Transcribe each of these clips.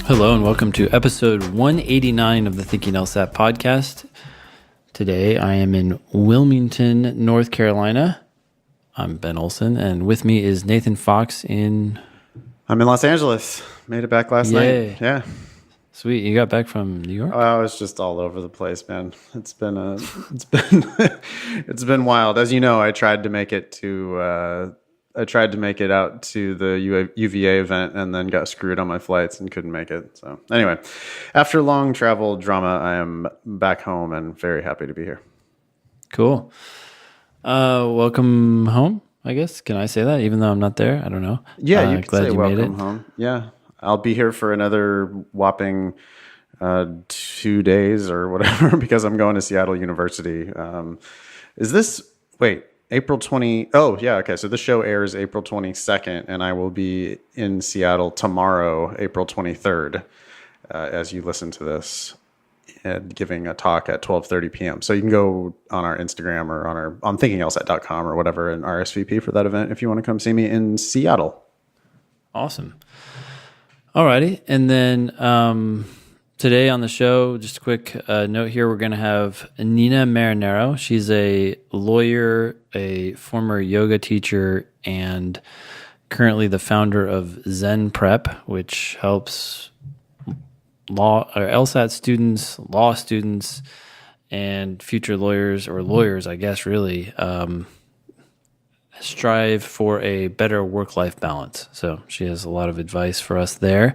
Hello and welcome to episode 189 of the Thinking Lsat podcast. Today I am in Wilmington, North Carolina. I'm Ben Olson, and with me is Nathan Fox I'm in Los Angeles. Made it back last night. Yeah. Sweet. You got back from New York? I was just all over the place, man. It's been it's been wild. As you know, I tried to make it out to the UVA event and then got screwed on my flights and couldn't make it. So anyway, after long travel drama, I am back home and very happy to be here. Cool. Welcome home, I guess. Can I say that even though I'm not there? I don't know. Yeah, you can say welcome home. Yeah. I'll be here for another whopping 2 days or whatever because I'm going to Seattle University. April 20? Oh, yeah. Okay. So the show airs April 22nd, and I will be in Seattle tomorrow, April 23rd, as you listen to this, and giving a talk at 12:30 p.m. So you can go on our Instagram or on thinkinglsat.com or whatever and RSVP for that event if you want to come see me in Seattle. Awesome. Alrighty, and then today on the show, just a quick note here, we're going to have Nina Marinaro. She's a lawyer, a former yoga teacher, and currently the founder of Zen Prep, which helps LSAT students, law students, and future lawyers, I guess, really, strive for a better work-life balance. So she has a lot of advice for us there.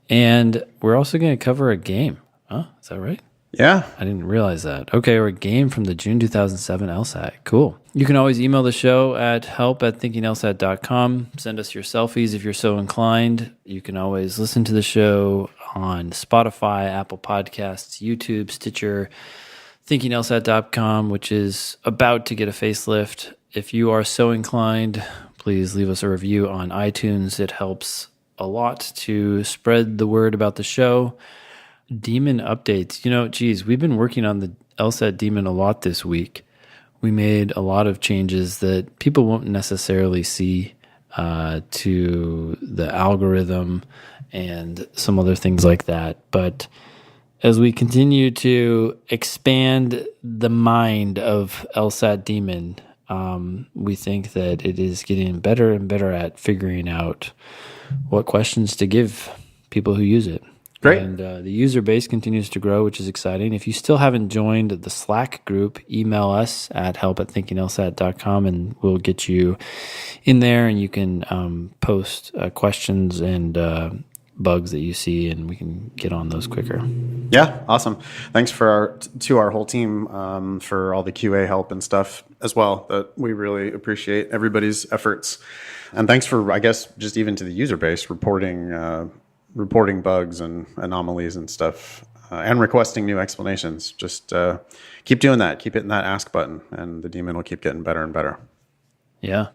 And we're also going to cover a game. Huh? Is that right? Yeah. I didn't realize that. Okay, or a game from the June 2007 LSAT. Cool. You can always email the show at help@thinkinglsat.com. Send us your selfies if you're so inclined. You can always listen to the show on Spotify, Apple Podcasts, YouTube, Stitcher, thinkinglsat.com, which is about to get a facelift. If you are so inclined, please leave us a review on iTunes. It helps a lot to spread the word about the show. Daemon Updates. We've been working on the LSAT Daemon a lot this week. We made a lot of changes that people won't necessarily see to the algorithm and some other things like that. But as we continue to expand the mind of LSAT Daemon, we think that it is getting better and better at figuring out what questions to give people who use it. Great. And the user base continues to grow, which is exciting. If you still haven't joined the Slack group, email us at help@thinkinglsat.com and we'll get you in there and you can post questions and bugs that you see, and we can get on those quicker. Yeah, awesome. Thanks to our whole team for all the QA help and stuff as well. That we really appreciate everybody's efforts, and thanks for, I guess, just even to the user base reporting bugs and anomalies and stuff, and requesting new explanations. Just keep doing that. Keep hitting that ask button, and the Daemon will keep getting better and better. Yeah.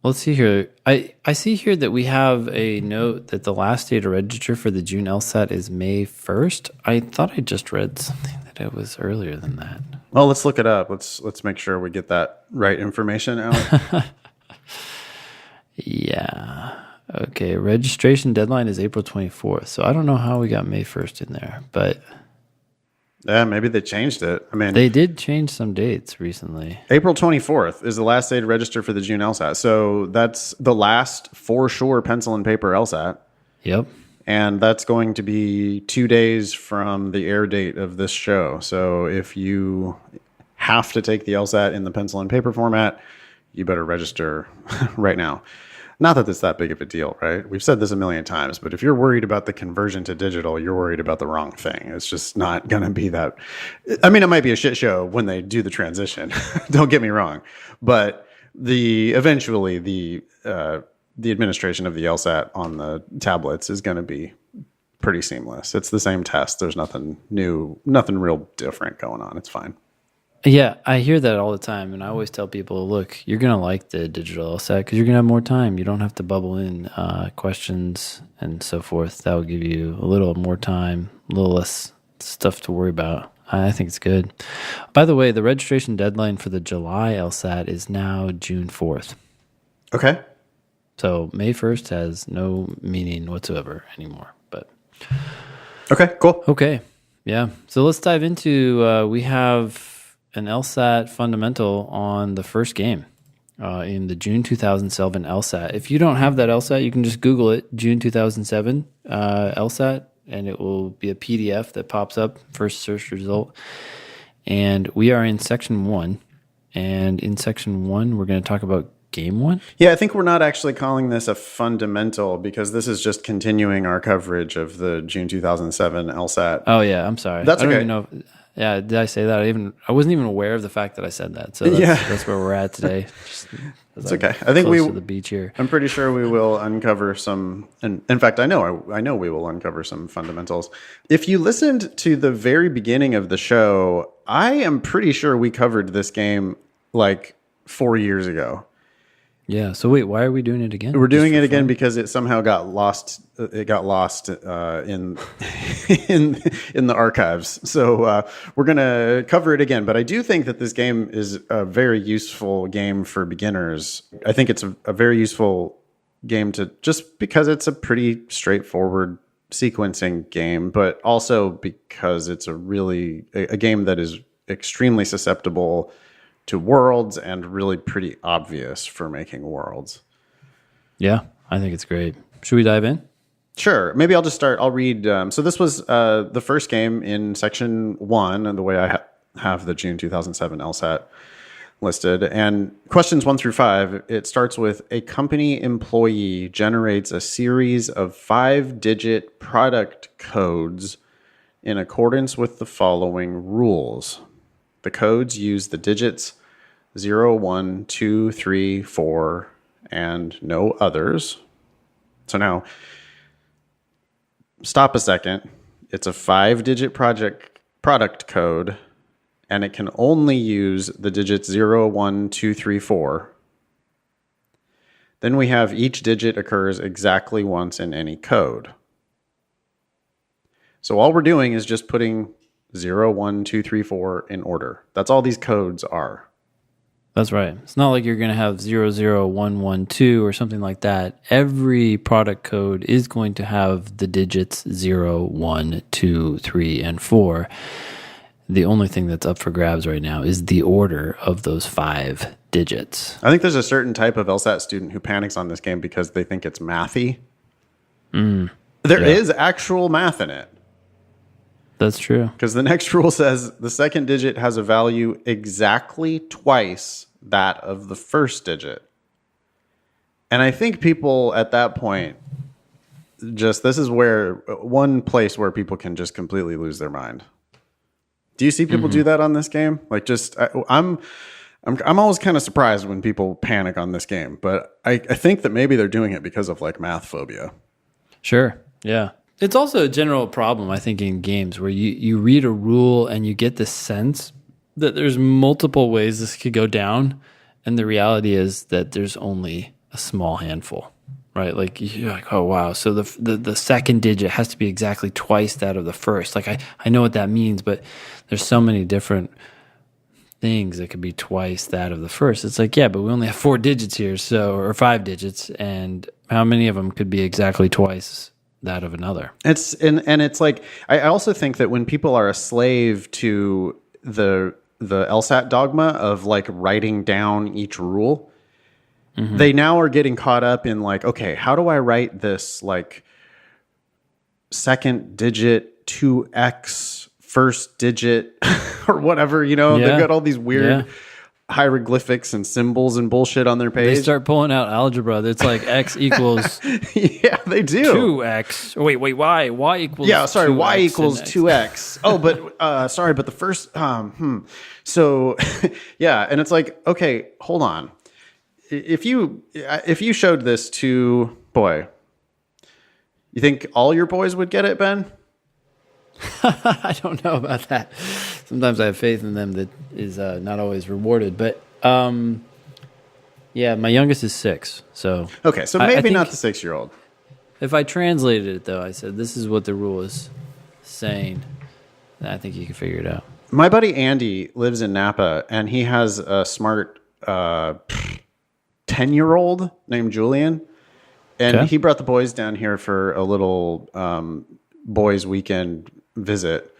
Let's see here. I see here that we have a note that the last day to register for the June LSAT is May 1st. I thought I just read something that it was earlier than that. Well, let's look it up. Let's make sure we get that right information out. Yeah. Okay. Registration deadline is April 24th. So I don't know how we got May 1st in there, but yeah, maybe they changed it. I mean, they did change some dates recently. April 24th is the last day to register for the June LSAT. So that's the last for sure pencil and paper LSAT. Yep. And that's going to be 2 days from the air date of this show. So if you have to take the LSAT in the pencil and paper format, you better register right now. Not that it's that big of a deal, right? We've said this a million times, but if you're worried about the conversion to digital, you're worried about the wrong thing. It's just not going to be that. I mean, it might be a shit show when they do the transition. Don't get me wrong, but eventually the administration of the LSAT on the tablets is going to be pretty seamless. It's the same test. There's nothing new, nothing real different going on. It's fine. Yeah, I hear that all the time, and I always tell people, look, you're going to like the digital LSAT because you're going to have more time. You don't have to bubble in questions and so forth. That will give you a little more time, a little less stuff to worry about. I think it's good. By the way, the registration deadline for the July LSAT is now June 4th. Okay. So May 1st has no meaning whatsoever anymore. But Okay, cool. Okay. Yeah. So let's dive into, we have an LSAT fundamental on the first game in the June 2007 LSAT. If you don't have that LSAT, you can just Google it, June 2007 LSAT, and it will be a PDF that pops up, first search result. And we are in section 1. And in section 1, we're going to talk about game 1. Yeah, I think we're not actually calling this a fundamental because this is just continuing our coverage of the June 2007 LSAT. Oh yeah, I'm sorry. That's I don't okay. even know. Yeah, did I say that? I wasn't even aware of the fact that I said that. So that's where we're at today. It's okay. I think to the beach here. I'm pretty sure we will uncover some, and in fact, I know we will uncover some fundamentals. If you listened to the very beginning of the show, I am pretty sure we covered this game like 4 years ago. Yeah. So wait, why are we doing it again? We're doing it again because it somehow got lost. It got lost in in the archives. So we're gonna cover it again. But I do think that this game is a very useful game for beginners. I think it's a very useful game to just because it's a pretty straightforward sequencing game, but also because it's a game that is extremely susceptible to worlds and really pretty obvious for making worlds. Yeah, I think it's great. Should we dive in? Sure. Maybe I'll just start. I'll read. So this was the first game in section 1, and the way I have the June 2007 LSAT listed. And questions 1 through 5, it starts with a company employee generates a series of 5-digit product codes in accordance with the following rules. The codes use the digits 0, 1, 2, 3, 4, and no others. So now, stop a second. It's a 5-digit product code, and it can only use the digits 0, 1, 2, 3, 4. Then we have each digit occurs exactly once in any code. So all we're doing is just putting 0, 1, 2, 3, 4 in order. That's all these codes are. That's right. It's not like you're going to have 00112 or something like that. Every product code is going to have the digits 0, 1, 2, 3, and 4. The only thing that's up for grabs right now is the order of those 5 digits. I think there's a certain type of LSAT student who panics on this game because they think it's mathy. There is actual math in it. That's true. Because the next rule says the second digit has a value exactly twice that of the first digit. And I think people at that point, this is where one place where people can just completely lose their mind. Do you see people do that on this game? Like I'm always kind of surprised when people panic on this game, but I think that maybe they're doing it because of like math phobia. Sure. Yeah. It's also a general problem, I think, in games where you read a rule and you get the sense that there's multiple ways this could go down. And the reality is that there's only a small handful, right? Like you're like, oh, wow. So the second digit has to be exactly twice that of the first. Like I know what that means, but there's so many different things that could be twice that of the first. It's like, yeah, but we only have 4 digits here, or 5 digits. And how many of them could be exactly twice that of another? It's like I also think that when people are a slave to the LSAT dogma of like writing down each rule, they now are getting caught up in like, okay, how do I write this like second digit 2x first digit or whatever, they've got all these weird hieroglyphics and symbols and bullshit on their page. They start pulling out algebra. It's like x equals yeah, they do 2x. Wait, y equals y equals 2x. Oh, but but the first so yeah, and it's like, okay, hold on. If you showed this to boy, you think all your boys would get it, Ben? I don't know about that. Sometimes I have faith in them that is not always rewarded. But yeah, my youngest is 6. So okay, so maybe not the 6-year-old. If I translated it though, I said this is what the rule is saying. I think you can figure it out. My buddy Andy lives in Napa, and he has a smart 10-year-old named Julian, and he brought the boys down here for a little boys' weekend visit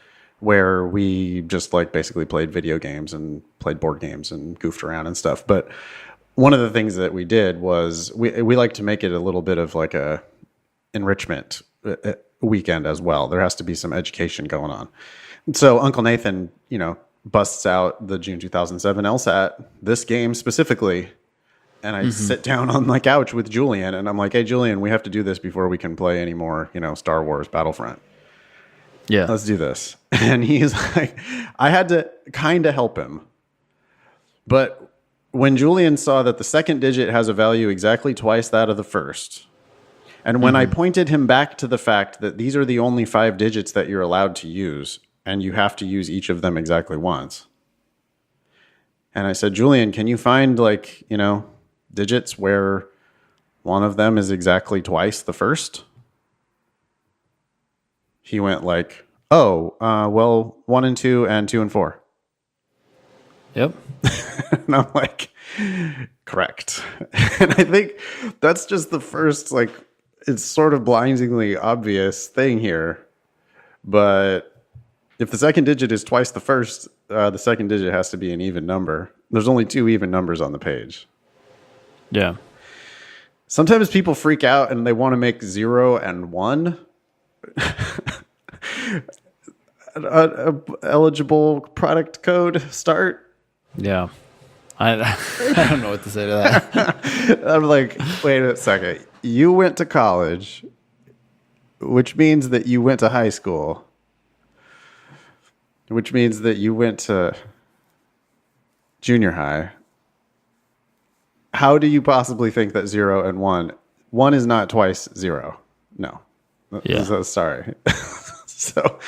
where we just like basically played video games and played board games and goofed around and stuff. But one of the things that we did was we like to make it a little bit of like a enrichment weekend as well. There has to be some education going on. So Uncle Nathan, busts out the June 2007 LSAT, this game specifically. And I sit down on my couch with Julian and I'm like, hey, Julian, we have to do this before we can play any more, Star Wars Battlefront. Yeah. Let's do this. And he's like, I had to kind of help him. But when Julian saw that the second digit has a value exactly twice that of the first, and when I pointed him back to the fact that these are the only 5 digits that you're allowed to use, and you have to use each of them exactly once. And I said, Julian, can you find digits where one of them is exactly twice the first? He went like, well, 1 and 2 and 2 and 4. Yep. And I'm like, correct. And I think that's just the first, it's sort of blindingly obvious thing here. But if the second digit is twice the first, the second digit has to be an even number. There's only 2 even numbers on the page. Yeah. Sometimes people freak out and they want to make 0 and 1 a eligible product code start. Yeah. I don't know what to say to that. I'm like, wait a second. You went to college, which means that you went to high school, which means that you went to junior high. How do you possibly think that 0 and 1 is not twice 0? No. Yeah. So, sorry. So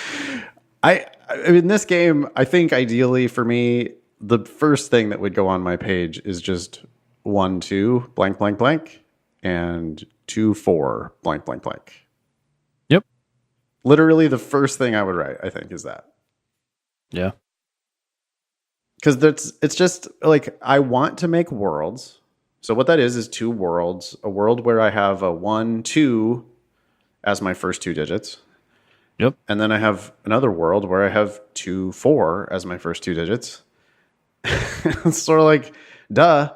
in this game, I think ideally for me, the first thing that would go on my page is just 1, 2, blank, blank, blank, and 2, 4, blank, blank, blank. Yep. Literally the first thing I would write, I think, is that. Yeah. Because it's just like, I want to make worlds. So what that is 2 worlds. A world where I have a 1, 2 as my first 2 digits. Yep. And then I have another world where I have 2, 4 as my first 2 digits. It's sort of like, duh.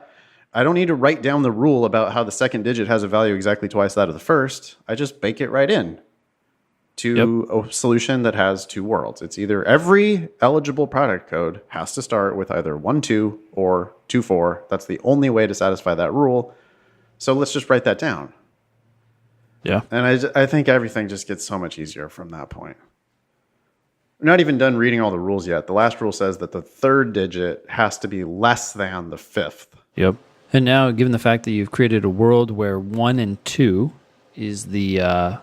I don't need to write down the rule about how the second digit has a value exactly twice that of the first. I just bake it right in to a solution that has 2 worlds. It's either every eligible product code has to start with either 1, 2 or 2, 4. That's the only way to satisfy that rule. So let's just write that down. Yeah. And I think everything just gets so much easier from that point. We're not even done reading all the rules yet. The last rule says that the third digit has to be less than the 5th. Yep. And now, given the fact that you've created a world where 1 and 2 is the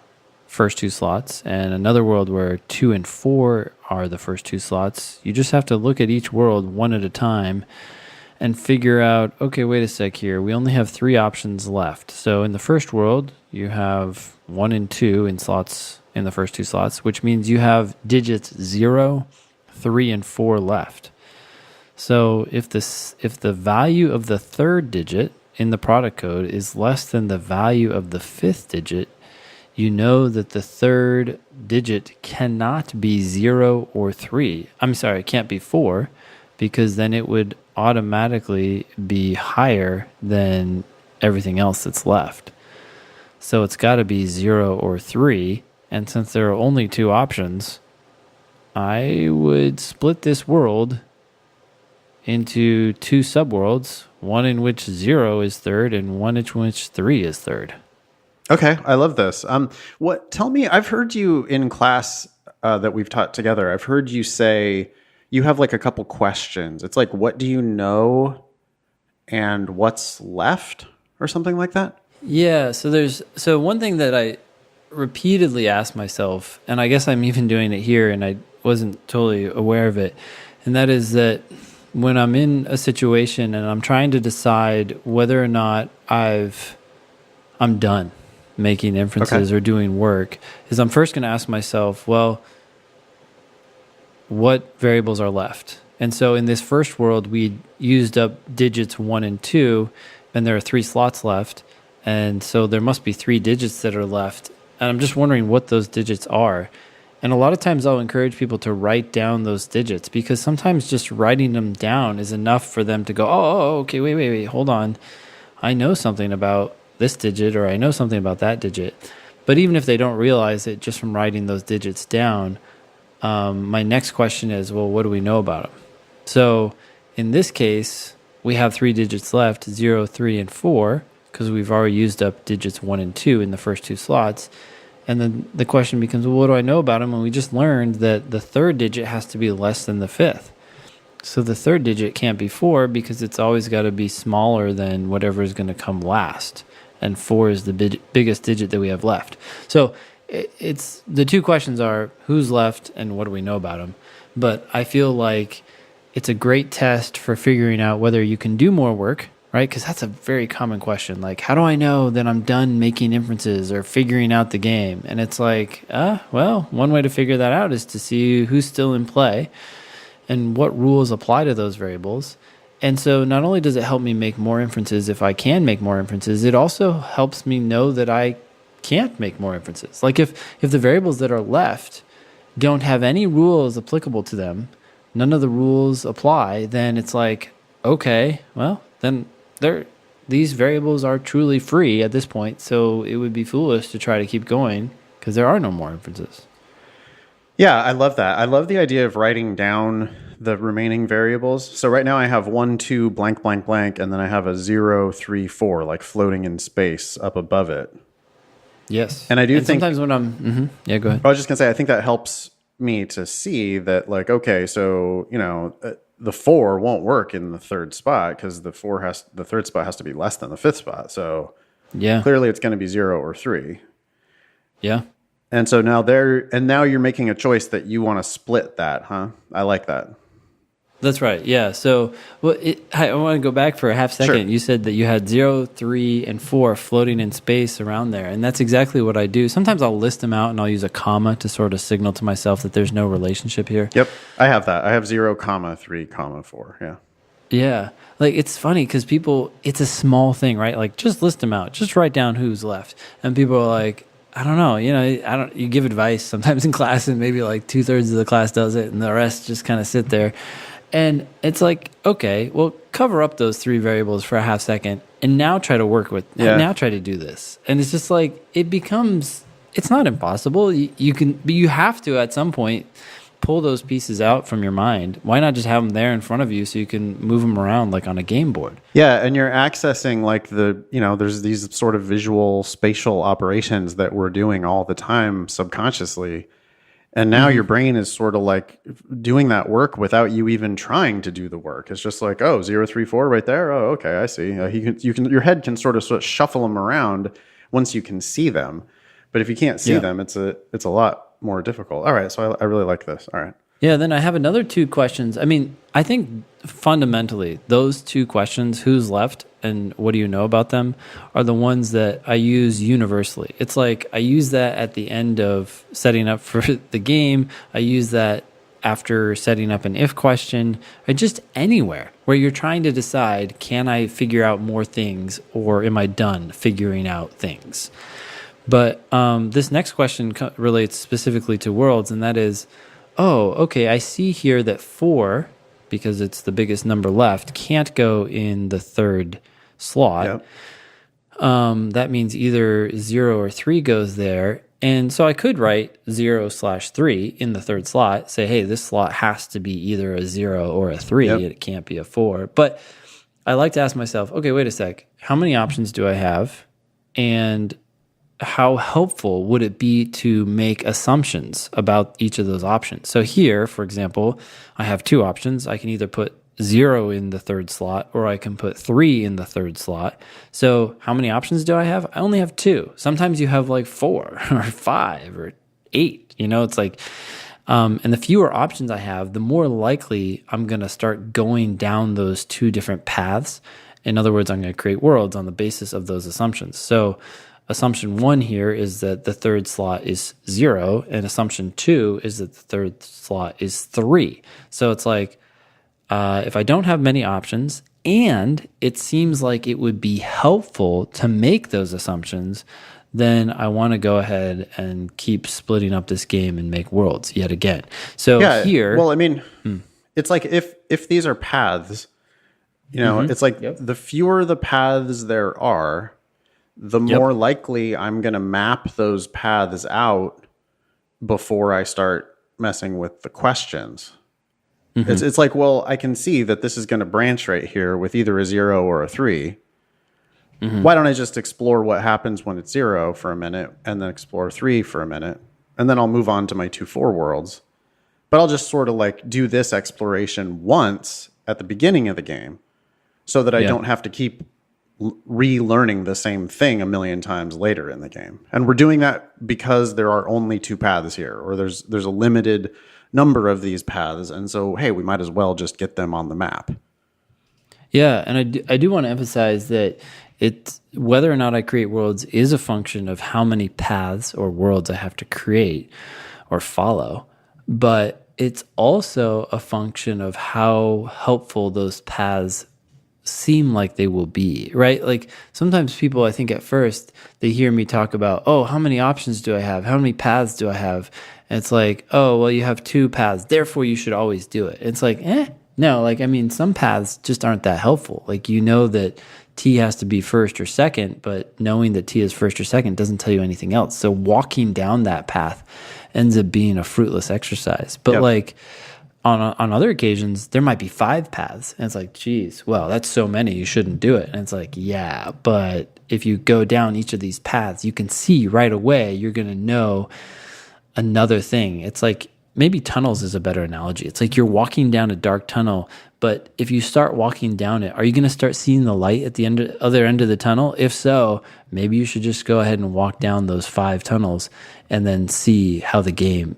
first 2 slots, and another world where 2 and 4 are the first 2 slots, you just have to look at each world one at a time and figure out, okay, wait a sec here. We only have 3 options left. So in the first world, you have 1 and 2 in slots in the first 2 slots, which means you have digits 0, 3, and 4 left. So if the value of the third digit in the product code is less than the value of the 5th digit, you know that the third digit cannot be 0 or 3. I'm sorry, it can't be 4, because then it would automatically be higher than everything else that's left. So it's got to be 0 or 3. And since there are only 2 options, I would split this world into 2 subworlds, one in which 0 is third and one in which 3 is third. Okay, I love this. Tell me, I've heard you in class that we've taught together, I've heard you say you have like a couple questions. It's like, what do you know and what's left or something like that? Yeah, so one thing that I repeatedly ask myself, and I guess I'm even doing it here and I wasn't totally aware of it, and that is that when I'm in a situation and I'm trying to decide whether or not I'm done making inferences or doing work, is I'm first going to ask myself, well, what variables are left? And so in this first world, we used up digits 1 and 2, and there are 3 slots left. And so there must be 3 digits that are left. And I'm just wondering what those digits are. And a lot of times I'll encourage people to write down those digits because sometimes just writing them down is enough for them to go, okay, wait, hold on. I know something about this digit or I know something about that digit. But even if they don't realize it just from writing those digits down, my next question is, well, what do we know about them? So in this case, we have 3 digits left, 0, 3, and 4, because we've already used up digits 1 and 2 in the first 2 slots. And then the question becomes, well, what do I know about them? And we just learned that the third digit has to be less than the fifth. So the third digit can't be 4 because it's always got to be smaller than whatever is going to come last. And 4 is the biggest digit that we have left. So it's the 2 questions are who's left and what do we know about them. But I feel like it's a great test for figuring out whether you can do more work, right? Because that's a very common question. Like, how do I know that I'm done making inferences or figuring out the game? And it's like, well, one way to figure that out is to see who's still in play and what rules apply to those variables. And so not only does it help me make more inferences if I can make more inferences, it also helps me know that I can't make more inferences. Like if the variables that are left don't have any rules applicable to them, none of the rules apply, then it's like, okay, well, then these variables are truly free at this point, so it would be foolish to try to keep going because there are no more inferences. Yeah, I love that. I love the idea of writing down the remaining variables. So right now I have 1, 2, blank, blank, blank, and then I have a 0, 3, 4, like floating in space up above it. Yes. And I do think sometimes when I'm, yeah, go ahead. I was just gonna say, I think that helps me to see that, like, okay, so, the 4 won't work in the third spot because the third spot has to be less than the fifth spot. So yeah, clearly it's going to be 0 or 3. Yeah. And so now you're making a choice that you want to split that, huh? I like that. That's right. Yeah. So, I want to go back for a half second. Sure. You said that you had 0, 3, and 4 floating in space around there. And that's exactly what I do. Sometimes I'll list them out and I'll use a comma to sort of signal to myself that there's no relationship here. Yep. I have that. I have 0, 3, 4. Yeah. Yeah. Like, it's funny because it's a small thing, right? Like, just list them out. Just write down who's left. And people are like, I don't know. You give advice sometimes in class and maybe like 2/3 of the class does it and the rest just kind of sit there. And it's like, okay, well, cover up those 3 variables for a half second and now try to work with, now try to do this. And it's just like, it's not impossible. But you have to at some point pull those pieces out from your mind. Why not just have them there in front of you so you can move them around like on a game board? Yeah, and you're accessing like there's these sort of visual spatial operations that we're doing all the time subconsciously. And now your brain is sort of like doing that work without you even trying to do the work. It's just like, 0, 3, 4 right there. Oh, okay, I see. Your head can sort of shuffle them around once you can see them. But if you can't see them, it's a lot more difficult. All right, so I really like this. All right. Yeah, then I have another 2 questions. I mean, I think fundamentally those 2 questions, who's left and what do you know about them, are the ones that I use universally. It's like I use that at the end of setting up for the game. I use that after setting up an if question, or just anywhere where you're trying to decide, can I figure out more things or am I done figuring out things? But this next question relates specifically to worlds, and that is, okay, I see here that 4, because it's the biggest number left, can't go in the third slot. Yep. That means either 0 or 3 goes there. And so I could write 0/3 in the third slot, say, hey, this slot has to be either a 0 or a 3. Yep. It can't be a 4. But I like to ask myself, okay, wait a sec. How many options do I have? And how helpful would it be to make assumptions about each of those options? So here, for example, I have 2 options. I can either put 0 in the third slot or I can put 3 in the third slot. So how many options do I have? I only have 2. Sometimes you have like 4 or 5 or 8. It's like, and the fewer options I have, the more likely I'm going to start going down those 2 different paths. In other words, I'm going to create worlds on the basis of those assumptions. So assumption 1 here is that the third slot is 0, and assumption 2 is that the third slot is 3. So it's like, if I don't have many options, and it seems like it would be helpful to make those assumptions, then I want to go ahead and keep splitting up this game and make worlds yet again. So Yeah. here, Well, I mean, it's like if these are paths, it's like the fewer the paths there are, the more likely I'm going to map those paths out before I start messing with the questions. It's like, well, I can see that this is going to branch right here with either a 0 or a 3. Why don't I just explore what happens when it's 0 for a minute and then explore 3 for a minute? And then I'll move on to my 2-4 worlds. But I'll just sort of like do this exploration once at the beginning of the game so that I don't have to keep relearning the same thing a million times later in the game. And we're doing that because there are only 2 paths here, or there's a limited number of these paths. And so, hey, we might as well just get them on the map. Yeah, and I do want to emphasize that it's whether or not I create worlds is a function of how many paths or worlds I have to create or follow. But it's also a function of how helpful those paths seem like they will be, right? Like sometimes people, I think at first, they hear me talk about, oh, how many options do I have? How many paths do I have? And it's like, oh, well, you have 2 paths, therefore you should always do it. It's like, no, like, I mean, some paths just aren't that helpful. Like, you know that T has to be first or second, but knowing that T is first or second doesn't tell you anything else. So walking down that path ends up being a fruitless exercise. But like on other occasions, there might be 5 paths. And it's like, geez, well, that's so many, you shouldn't do it. And it's like, yeah, but if you go down each of these paths, you can see right away, you're going to know another thing. It's like, maybe tunnels is a better analogy. It's like you're walking down a dark tunnel, but if you start walking down it, are you going to start seeing the light at the other end of the tunnel? If so, maybe you should just go ahead and walk down those 5 tunnels and then see how the game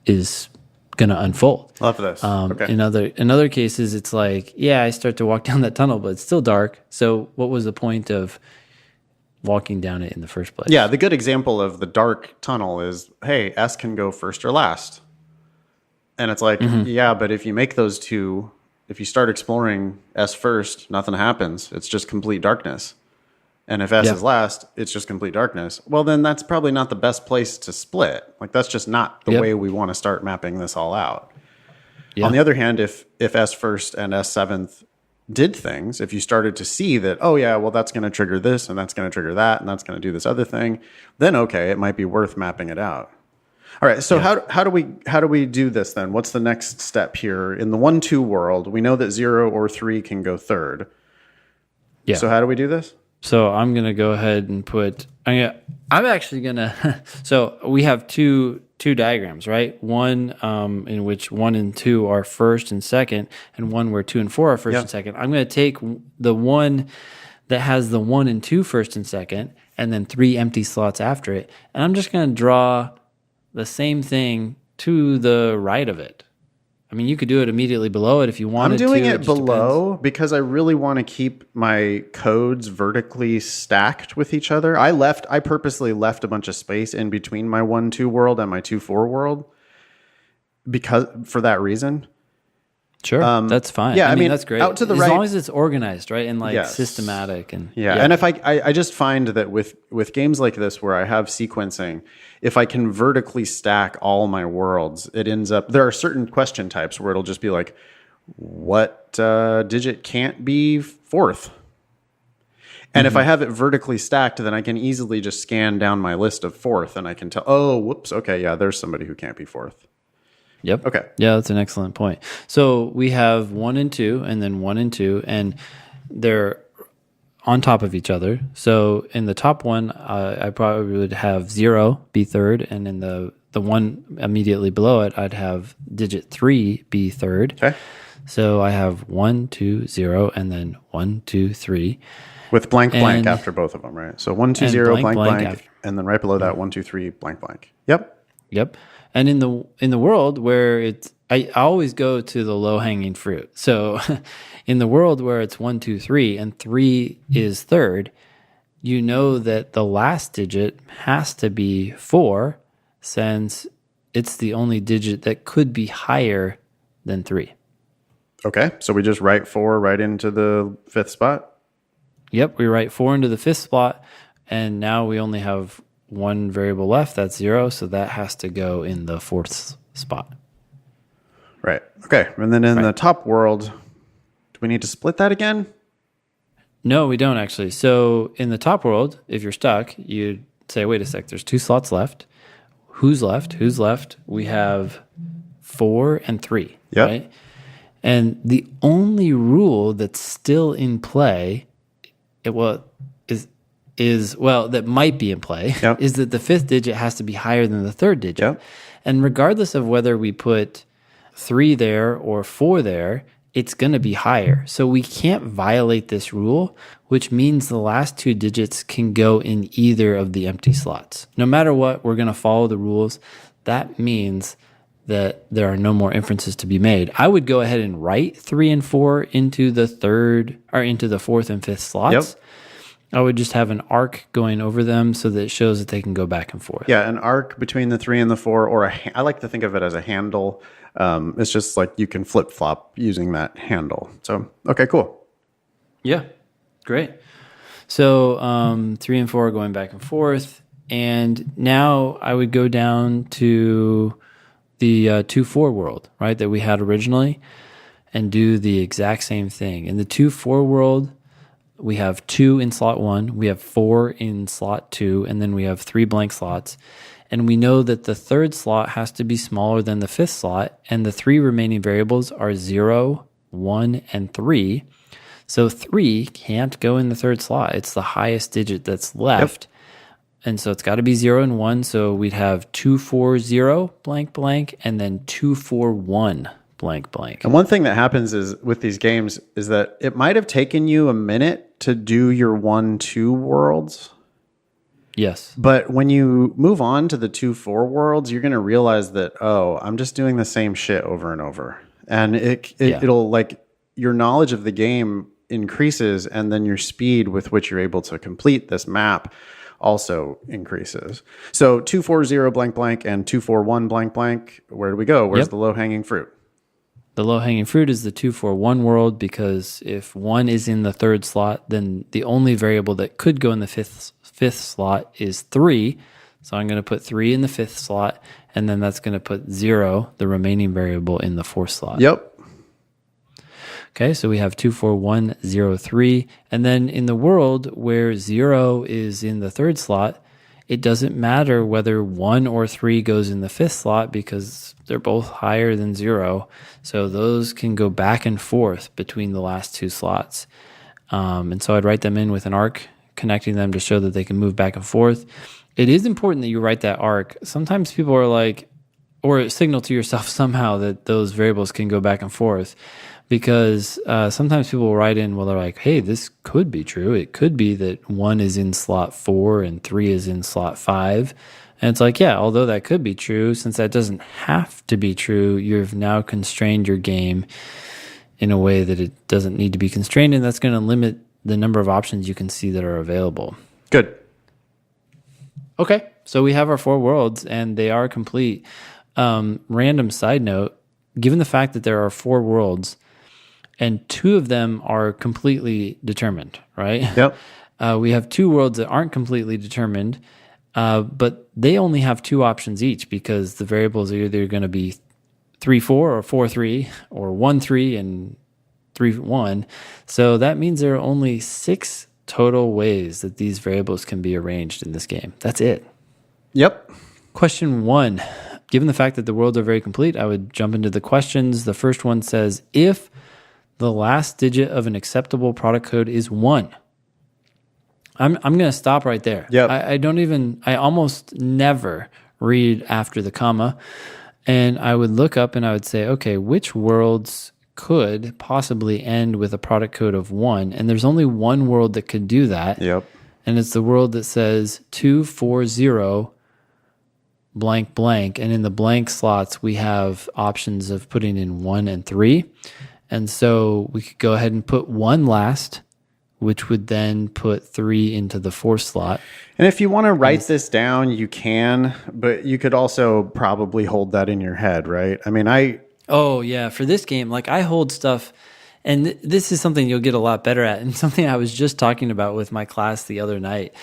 is going to unfold. Love this. Okay. In other cases, it's like, yeah, I start to walk down that tunnel, but it's still dark. So what was the point of walking down it in the first place? Yeah, the good example of the dark tunnel is, hey, S can go first or last. And it's like, yeah, but if you make those 2, if you start exploring S first, nothing happens. It's just complete darkness. And if S is last, it's just complete darkness. Well, then that's probably not the best place to split. Like, that's just not the way we want to start mapping this all out. On the other hand, if S first and S seventh did things, if you started to see that, oh yeah, well, that's going to trigger this and that's going to trigger that and that's going to do this other thing, then okay, it might be worth mapping it out. All right, so how do we do this then? What's the next step here? In the 1-2 world, we know that 0 or 3 can go third. Yeah. So how do we do this? So I'm going to go ahead and I'm actually going to, so we have two diagrams, right? One in which 1 and 2 are first and second, and one where 2 and 4 are first and second. I'm going to take the one that has the 1 and 2 first and second, and then 3 empty slots after it. And I'm just going to draw the same thing to the right of it. I mean, you could do it immediately below it if you wanted to. I'm doing it below because I really want to keep my codes vertically stacked with each other. I purposely left a bunch of space in between my 1-2 world and my 2-4 world for that reason. Sure, that's fine. Yeah, I mean, that's great. Out to the as right, long as it's organized, right, and like systematic, and And if I just find that with games like this where I have sequencing, if I can vertically stack all my worlds, it ends up there are certain question types where it'll just be like, what digit can't be 4th? And if I have it vertically stacked, then I can easily just scan down my list of 4th, and I can tell, oh, whoops, okay, yeah, there's somebody who can't be 4th. Yep. Okay. Yeah, that's an excellent point. So we have 1 and 2, and then 1 and 2, and they're on top of each other. So in the top one, I probably would have 0 be third, and in the one immediately below it, I'd have digit 3 be third. Okay. So I have 1, 2, 0, and then 1, 2, 3. With blank blank after both of them, right? So 1, 2, 0, blank blank, and then right below that 1, 2, 3, blank blank. Yep. And in the world where I always go to the low hanging fruit. So in the world where it's 1, 2, 3, and 3 is third, you know that the last digit has to be 4, since it's the only digit that could be higher than 3. Okay, so we just write 4 right into the 5th spot? Yep, we write 4 into the 5th spot, and now we only have one variable left, that's 0. So that has to go in the fourth spot. Right. Okay. And then in the top world, do we need to split that again? No, we don't actually. So in the top world, if you're stuck, you'd say, wait a sec, there's 2 slots left. Who's left? Who's left? We have 4 and 3. Yep. Right? And the only rule that's still in play, that might be in play, Yep. is that the 5th digit has to be higher than the 3rd digit. Yep. And regardless of whether we put 3 there or 4 there, it's going to be higher. So we can't violate this rule, which means the last 2 digits can go in either of the empty slots. No matter what, we're going to follow the rules. That means that there are no more inferences to be made. I would go ahead and write 3 and 4 into the 4th and 5th slots. Yep. I would just have an arc going over them so that it shows that they can go back and forth. Yeah, an arc between the 3 and the 4, or I like to think of it as a handle. It's just like you can flip flop using that handle. So, okay, cool. Yeah, great. So 3 and 4 are going back and forth. And now I would go down to the 2-4 world, right, that we had originally, and do the exact same thing. In the 2-4 world, we have 2 in slot 1, we have 4 in slot 2, and then we have 3 blank slots. And we know that the 3rd slot has to be smaller than the 5th slot, and the 3 remaining variables are 0, 1, and 3. So 3 can't go in the 3rd slot. It's the highest digit that's left. Yep. And so it's got to be 0 and 1. So we'd have 240 blank blank, and then 241 blank blank. And one thing that happens is with these games is that it might have taken you a minute to do your 1-2 worlds. Yes. But when you move on to the 2-4 worlds, you're going to realize that, I'm just doing the same shit over and over. And it'll like your knowledge of the game increases, and then your speed with which you're able to complete this map also increases. So 240 blank blank and 241 blank blank, where do we go? Where's the low-hanging fruit? The low-hanging fruit is the 241 world, because if 1 is in the 3rd slot, then the only variable that could go in the fifth slot is 3. So I'm going to put 3 in the 5th slot, and then that's going to put 0, the remaining variable, in the 4th slot. Yep. Okay, so we have 24103, and then in the world where 0 is in the 3rd slot, it doesn't matter whether 1 or 3 goes in the 5th slot because they're both higher than 0. So those can go back and forth between the last 2 slots. And so I'd write them in with an arc, connecting them to show that they can move back and forth. It is important that you write that arc. Sometimes people are like, or signal to yourself somehow that those variables can go back and forth. Because sometimes people will write in, well, they're like, hey, this could be true. It could be that 1 is in slot 4 and 3 is in slot 5. And it's like, yeah, although that could be true, since that doesn't have to be true, you've now constrained your game in a way that it doesn't need to be constrained, and that's going to limit the number of options you can see that are available. Good. Okay, so we have our 4 worlds, and they are complete. Random side note, given the fact that there are 4 worlds, and 2 of them are completely determined, right? Yep. We have 2 worlds that aren't completely determined, but they only have 2 options each, because the variables are either going to be 3-4 or 4-3 or 1-3 and 3-1. So that means there are only 6 total ways that these variables can be arranged in this game. That's it. Yep. Question 1. Given the fact that the worlds are very complete, I would jump into the questions. The first one says, if the last digit of an acceptable product code is 1. I'm going to stop right there. Yep. I almost never read after the comma. And I would look up and I would say, okay, which worlds could possibly end with a product code of 1? And there's only one world that could do that. Yep. And it's the world that says 240 blank blank. And in the blank slots, we have options of putting in 1 and 3. And so we could go ahead and put 1 last, which would then put 3 into the 4th slot. And if you want to write this down, you can, but you could also probably hold that in your head, right? I mean, Oh, yeah. For this game, like I hold stuff And this is something you'll get a lot better at, and something I was just talking about with my class the other night.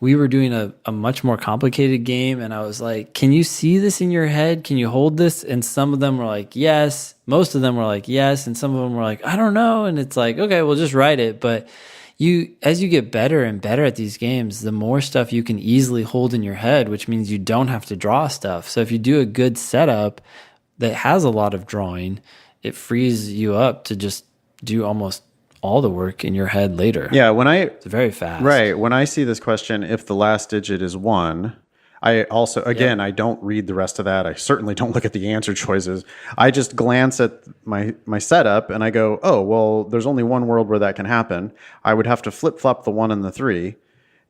We were doing a much more complicated game, and I was like, can you see this in your head? Can you hold this? And some of them were like, yes. Most of them were like, yes. And some of them were like, I don't know. And it's like, okay, we'll just write it. But as you get better and better at these games, the more stuff you can easily hold in your head, which means you don't have to draw stuff. So if you do a good setup that has a lot of drawing, it frees you up to just do almost all the work in your head later. Yeah, it's very fast. Right. When I see this question, if the last digit is 1, I also, again, I don't read the rest of that. I certainly don't look at the answer choices. I just glance at my setup and I go, oh, well, there's only one world where that can happen. I would have to flip-flop the 1 and the 3.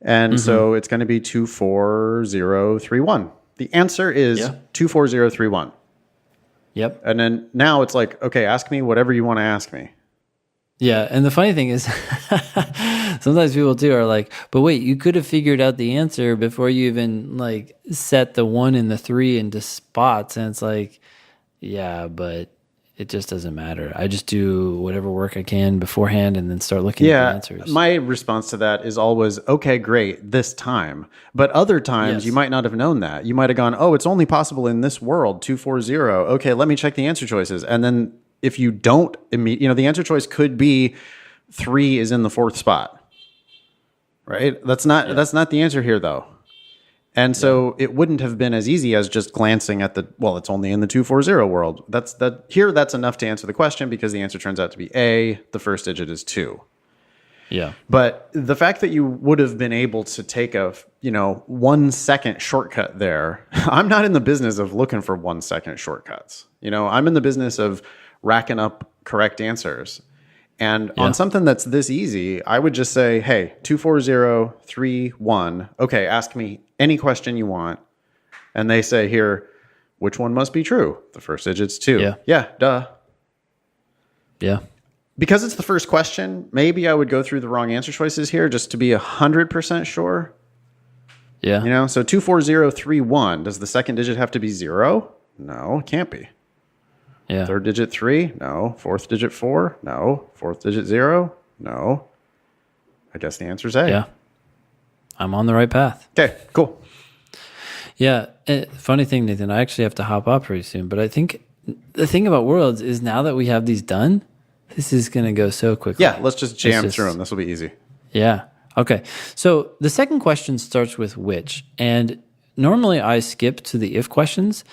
And so it's going to be 24031. The answer is 24031. Yep. And then now it's like, okay, ask me whatever you want to ask me. Yeah, and the funny thing is, sometimes people too are like, but wait, you could have figured out the answer before you even like set the 1 and the 3 into spots. And it's like, yeah, but it just doesn't matter. I just do whatever work I can beforehand and then start looking at the answers. My response to that is always, okay, great, this time. But other times you might not have known that. You might have gone, oh, it's only possible in this world, 240. Okay, let me check the answer choices. And then if you don't, the answer choice could be 3 is in the 4th spot, right? That's not the answer here, though. And so it wouldn't have been as easy as just glancing at it's only in the 240 world. That's enough to answer the question because the answer turns out to be A, the first digit is 2. Yeah. But the fact that you would have been able to take a 1 second shortcut there, I'm not in the business of looking for 1 second shortcuts. I'm in the business of racking up correct answers. And on something that's this easy, I would just say, hey, 24031. Okay, ask me any question you want. And they say here, which one must be true? The first digit's 2. Yeah, duh. Yeah. Because it's the first question, maybe I would go through the wrong answer choices here just to be 100% sure. Yeah. So 24031, does the second digit have to be 0? No, it can't be. Yeah. Third digit 3? No. Fourth digit 4? No. Fourth digit 0? No. I guess the answer is A. Yeah. I'm on the right path. Okay, cool. Yeah. Funny thing, Nathan, I actually have to hop off pretty soon, but I think the thing about worlds is now that we have these done, this is going to go so quickly. Yeah, let's just jam through them. This will be easy. Yeah. Okay. So the second question starts with which, and normally I skip to the if questions,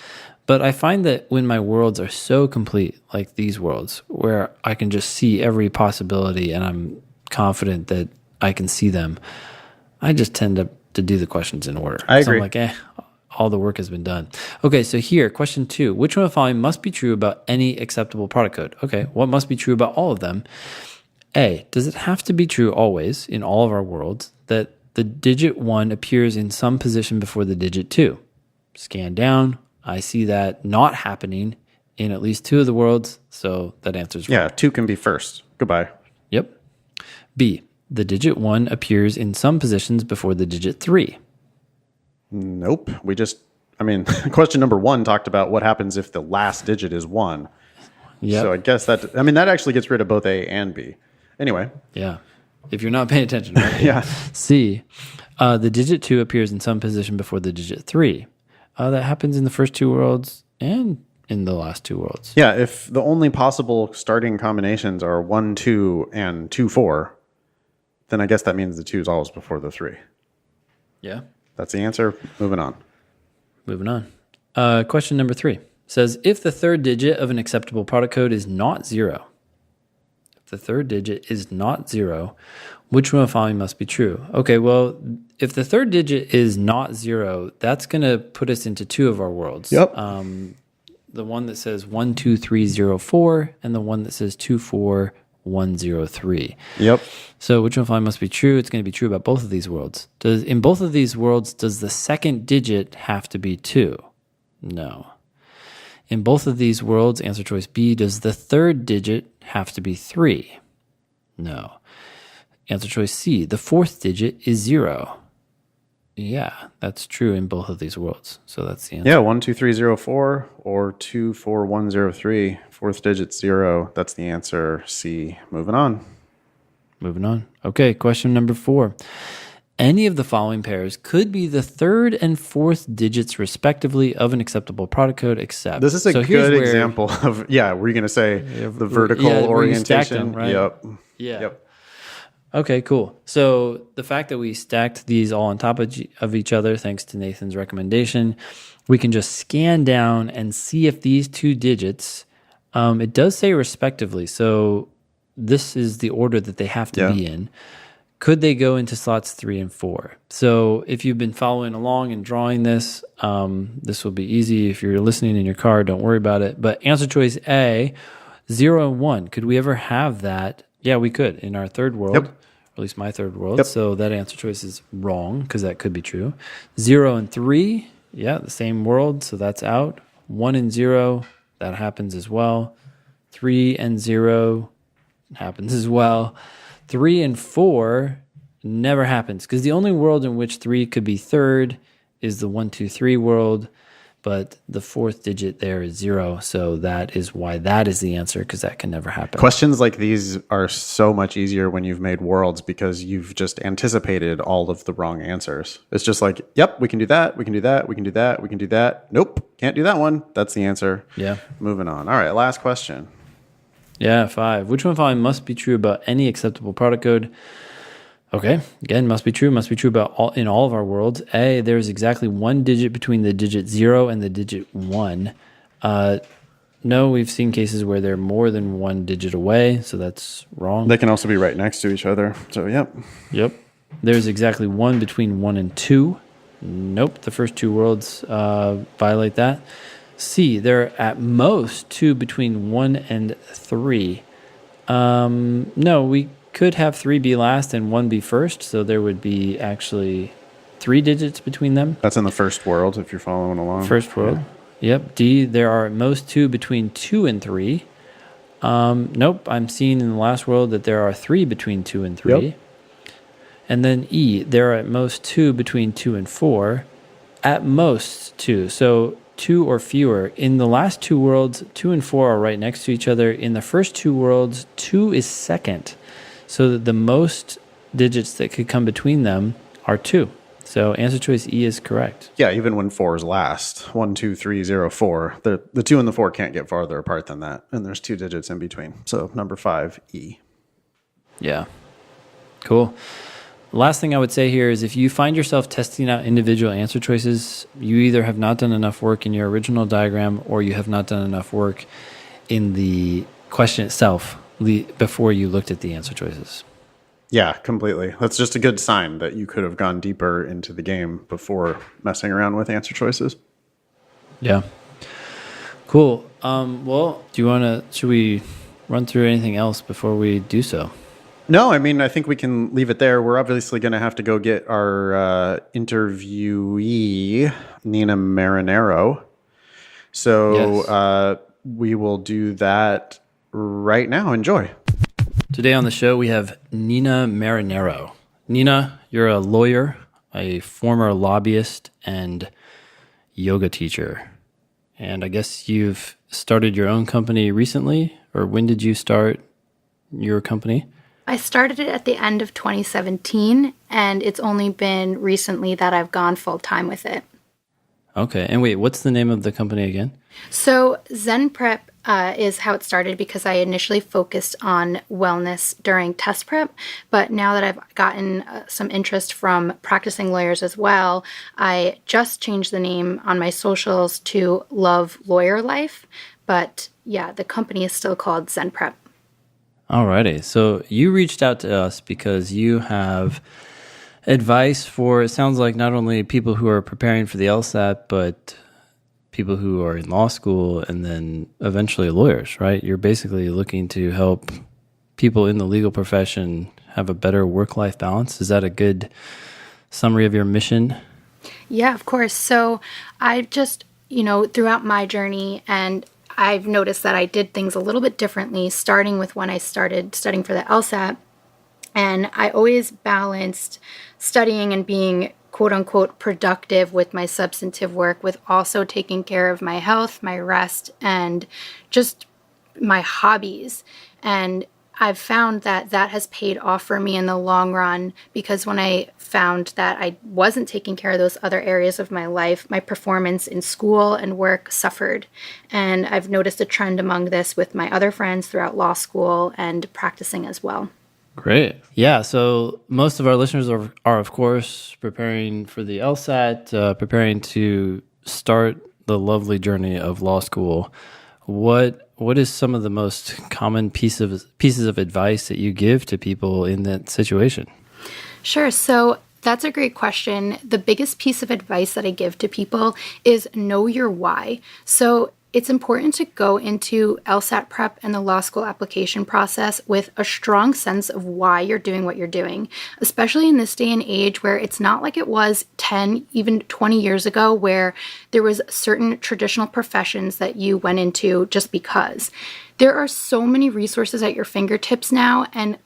but I find that when my worlds are so complete, like these worlds, where I can just see every possibility and I'm confident that I can see them, I just tend to do the questions in order. I agree. So I'm like, all the work has been done. Okay, so here, question 2. Which one of the following must be true about any acceptable product code? Okay, what must be true about all of them? A, does it have to be true always in all of our worlds that the digit 1 appears in some position before the digit 2? Scan down. I see that not happening in at least 2 of the worlds, so that answers wrong. Yeah, 2 can be first. Goodbye. Yep. B, the digit 1 appears in some positions before the digit 3. Nope. Question number 1 talked about what happens if the last digit is 1. Yep. So I guess that actually gets rid of both A and B. Anyway. Yeah. If you're not paying attention, right? Yeah. C, the digit 2 appears in some position before the digit 3. That happens in the first 2 worlds and in the last 2 worlds. Yeah, if the only possible starting combinations are 1, 2, and 2, 4, then I guess that means the 2 is always before the 3. Yeah. That's the answer. Moving on. Question number 3 says, if the third digit of an acceptable product code is not 0, which one of the following must be true? Okay, well, if the third digit is not 0, that's going to put us into 2 of our worlds. Yep. The one that says 12304 and the one that says 24103. Yep. So which one of the following must be true? It's going to be true about both of these worlds. In both of these worlds, does the second digit have to be 2? No. In both of these worlds, answer choice B, does the third digit have to be 3? No. Answer choice C, the fourth digit is 0. Yeah, that's true in both of these worlds. So that's the answer. Yeah, 12304 or 24103. Fourth digit 0. That's the answer. C. Moving on. Moving on. Okay, question number 4. Any of the following pairs could be the third and fourth digits, respectively, of an acceptable product code, except. This is a good example of, were you going to say the vertical orientation? Them, right? Yep. Yeah. Yep. Okay, cool. So the fact that we stacked these all on top of each other, thanks to Nathan's recommendation, we can just scan down and see if these two digits, it does say respectively. So this is the order that they have to be in. Could they go into slots 3 and 4? So if you've been following along and drawing this, this will be easy. If you're listening in your car, don't worry about it. But answer choice A, 0 and 1. Could we ever have that? Yeah, we could in our third world, or at least my third world. So that answer choice is wrong because that could be true. 0 and 3, the same world, so that's out. 1 and 0, that happens as well. 3 and 0 happens as well. 3 and 4 never happens because the only world in which 3 could be third is the 1, 2, 3 world, but the fourth digit there is 0. So that is why that is the answer, because that can never happen. Questions like these are so much easier when you've made worlds because you've just anticipated all of the wrong answers. It's just like, yep, we can do that, we can do that, we can do that, we can do that. Nope, can't do that one. That's the answer. Yeah. Moving on. All right, last question. Yeah, 5. Which one following must be true about any acceptable product code? Okay, again, must be true about in all of our worlds. A, there's exactly one digit between the digit 0 and the digit 1. No, we've seen cases where they're more than one digit away, so that's wrong. They can also be right next to each other, so yep. Yep. There's exactly 1 between 1 and 2. Nope, the first two worlds violate that. C, there are at most 2 between 1 and 3. No, we could have 3 be last and 1 be first, so there would be actually 3 digits between them. That's in the first world, if you're following along. First world. Yeah. Yep. D, there are at most 2 between 2 and 3. Nope, I'm seeing in the last world that there are 3 between 2 and 3. Yep. And then E, there are at most 2 between 2 and 4. At most 2. So 2 or fewer. In the last two worlds, 2 and 4 are right next to each other. In the first two worlds, 2 is second. So that the most digits that could come between them are 2. So answer choice E is correct. Yeah, even when 4 is last. 1, 2, 3, 0, 4. The 2 and the 4 can't get farther apart than that. And there's 2 digits in between. So number 5, E. Yeah. Cool. Last thing I would say here is if you find yourself testing out individual answer choices, you either have not done enough work in your original diagram or you have not done enough work in the question itself before you looked at the answer choices. Yeah, completely. That's just a good sign that you could have gone deeper into the game before messing around with answer choices. Yeah. Cool. Well, should we run through anything else before we do so? No, I mean, I think we can leave it there. We're obviously going to have to go get our interviewee, Nina Marinaro. So we will do that right now. Enjoy. Today on the show, we have Nina Marinaro. Nina, you're a lawyer, a former lobbyist, and yoga teacher. And I guess you've started your own company recently, or when did you start your company? I started it at the end of 2017, and it's only been recently that I've gone full-time with it. Okay. And wait, what's the name of the company again? So Zen Prep is how it started because I initially focused on wellness during test prep. But now that I've gotten some interest from practicing lawyers as well, I just changed the name on my socials to Love Lawyer Life. But yeah, the company is still called Zen Prep. Alrighty. So you reached out to us because you have advice for, it sounds like, not only people who are preparing for the LSAT, but people who are in law school and then eventually lawyers, right? You're basically looking to help people in the legal profession have a better work-life balance. Is that a good summary of your mission? Yeah, of course. So I've just, throughout my journey, and I've noticed that I did things a little bit differently, starting with when I started studying for the LSAT. And I always balanced studying and being quote unquote productive with my substantive work, with also taking care of my health, my rest, and just my hobbies. And I've found that that has paid off for me in the long run, because when I found that I wasn't taking care of those other areas of my life, my performance in school and work suffered. And I've noticed a trend among this with my other friends throughout law school and practicing as well. Great. Yeah. So most of our listeners are of course, preparing for the LSAT, preparing to start the lovely journey of law school. What is some of the most common pieces of advice that you give to people in that situation? Sure. So that's a great question. The biggest piece of advice that I give to people is know your why. So it's important to go into LSAT prep and the law school application process with a strong sense of why you're doing what you're doing, especially in this day and age where it's not like it was 10, even 20 years ago, where there was certain traditional professions that you went into just because. There are so many resources at your fingertips now, and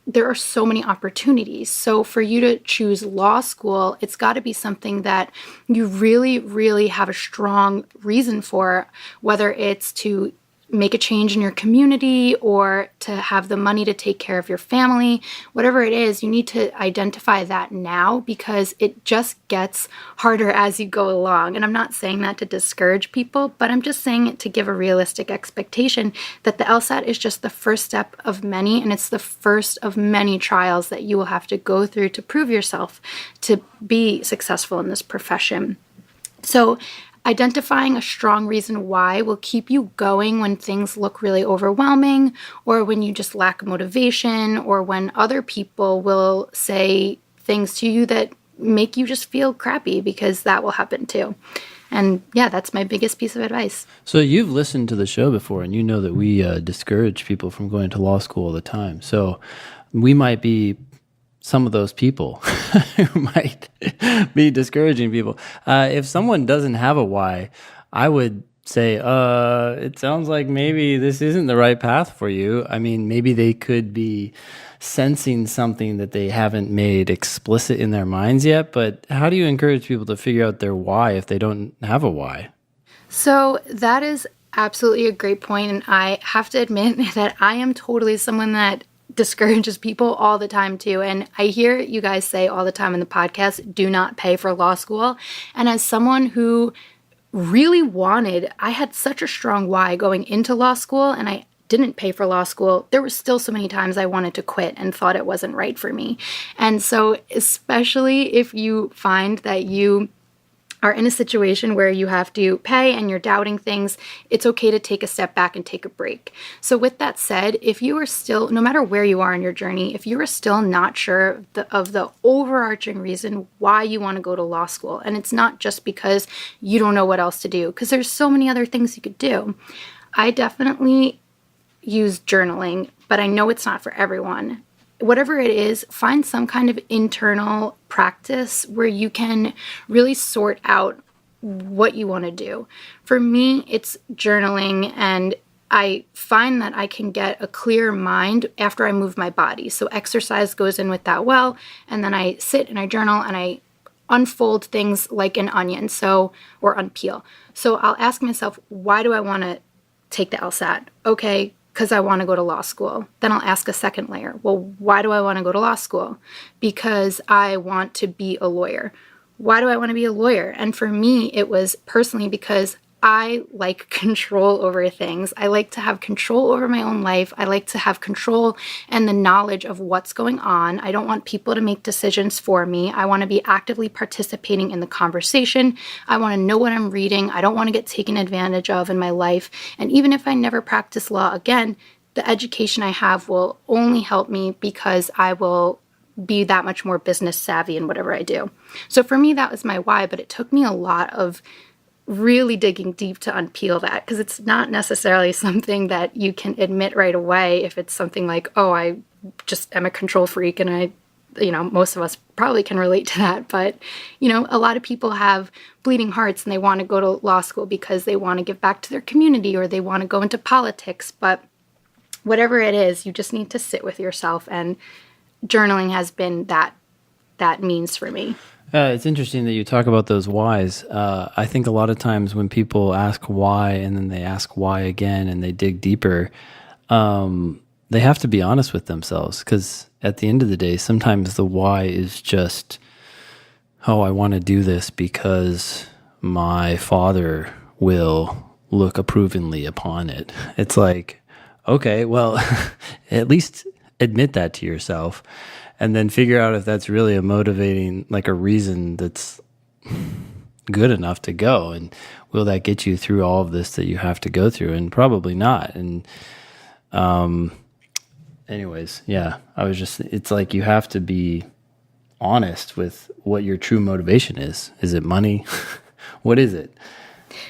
there are so many opportunities. So for you to choose law school, it's got to be something that you really, really have a strong reason for, whether it's to make a change in your community or to have the money to take care of your family. Whatever it is, you need to identify that now, because it just gets harder as you go along. And I'm not saying that to discourage people, but I'm just saying it to give a realistic expectation that the LSAT is just the first step of many, and it's the first of many trials that you will have to go through to prove yourself to be successful in this profession. So identifying a strong reason why will keep you going when things look really overwhelming, or when you just lack motivation, or when other people will say things to you that make you just feel crappy, because that will happen too. And yeah, that's my biggest piece of advice. So you've listened to the show before, and you know that we discourage people from going to law school all the time. So we might be some of those people who might be discouraging people. If someone doesn't have a why, I would say, it sounds like maybe this isn't the right path for you. I mean, maybe they could be sensing something that they haven't made explicit in their minds yet, but how do you encourage people to figure out their why if they don't have a why? So that is absolutely a great point. And I have to admit that I am totally someone that discourages people all the time too. And I hear you guys say all the time in the podcast, do not pay for law school. And as someone who really I had such a strong why going into law school, and I didn't pay for law school, there were still so many times I wanted to quit and thought it wasn't right for me. And so especially if you find that you are in a situation where you have to pay and you're doubting things, it's okay to take a step back and take a break. So with that said, if you are still, no matter where you are in your journey, if you are still not sure of the overarching reason why you want to go to law school, and it's not just because you don't know what else to do, because there's so many other things you could do. I definitely use journaling, but I know it's not for everyone. Whatever it is, find some kind of internal practice where you can really sort out what you want to do. For me, it's journaling, and I find that I can get a clear mind after I move my body. So exercise goes in with that well, and then I sit and I journal and I unfold things like an onion, or unpeel. So I'll ask myself, why do I want to take the LSAT? Okay, because I want to go to law school. Then I'll ask a second layer. Well, why do I want to go to law school? Because I want to be a lawyer. Why do I want to be a lawyer? And for me, it was personally because I like control over things. I like to have control over my own life. I like to have control and the knowledge of what's going on. I don't want people to make decisions for me. I want to be actively participating in the conversation. I want to know what I'm reading. I don't want to get taken advantage of in my life. And even if I never practice law again, the education I have will only help me because I will be that much more business savvy in whatever I do. So for me, that was my why, but it took me a lot of really digging deep to unpeel that, because it's not necessarily something that you can admit right away. If it's something like, oh, I just am a control freak, and most of us probably can relate to that. But, a lot of people have bleeding hearts and they want to go to law school because they want to give back to their community or they want to go into politics. But whatever it is, you just need to sit with yourself, and journaling has been that that means for me. It's interesting that you talk about those whys. I think a lot of times when people ask why and then they ask why again and they dig deeper, they have to be honest with themselves, because at the end of the day, sometimes the why is just, oh, I want to do this because my father will look approvingly upon it. It's like, okay, well, at least admit that to yourself. And then figure out if that's really a motivating, like a reason that's good enough to go. And will that get you through all of this that you have to go through? And probably not. And anyways, yeah, it's like you have to be honest with what your true motivation is. Is it money? What is it?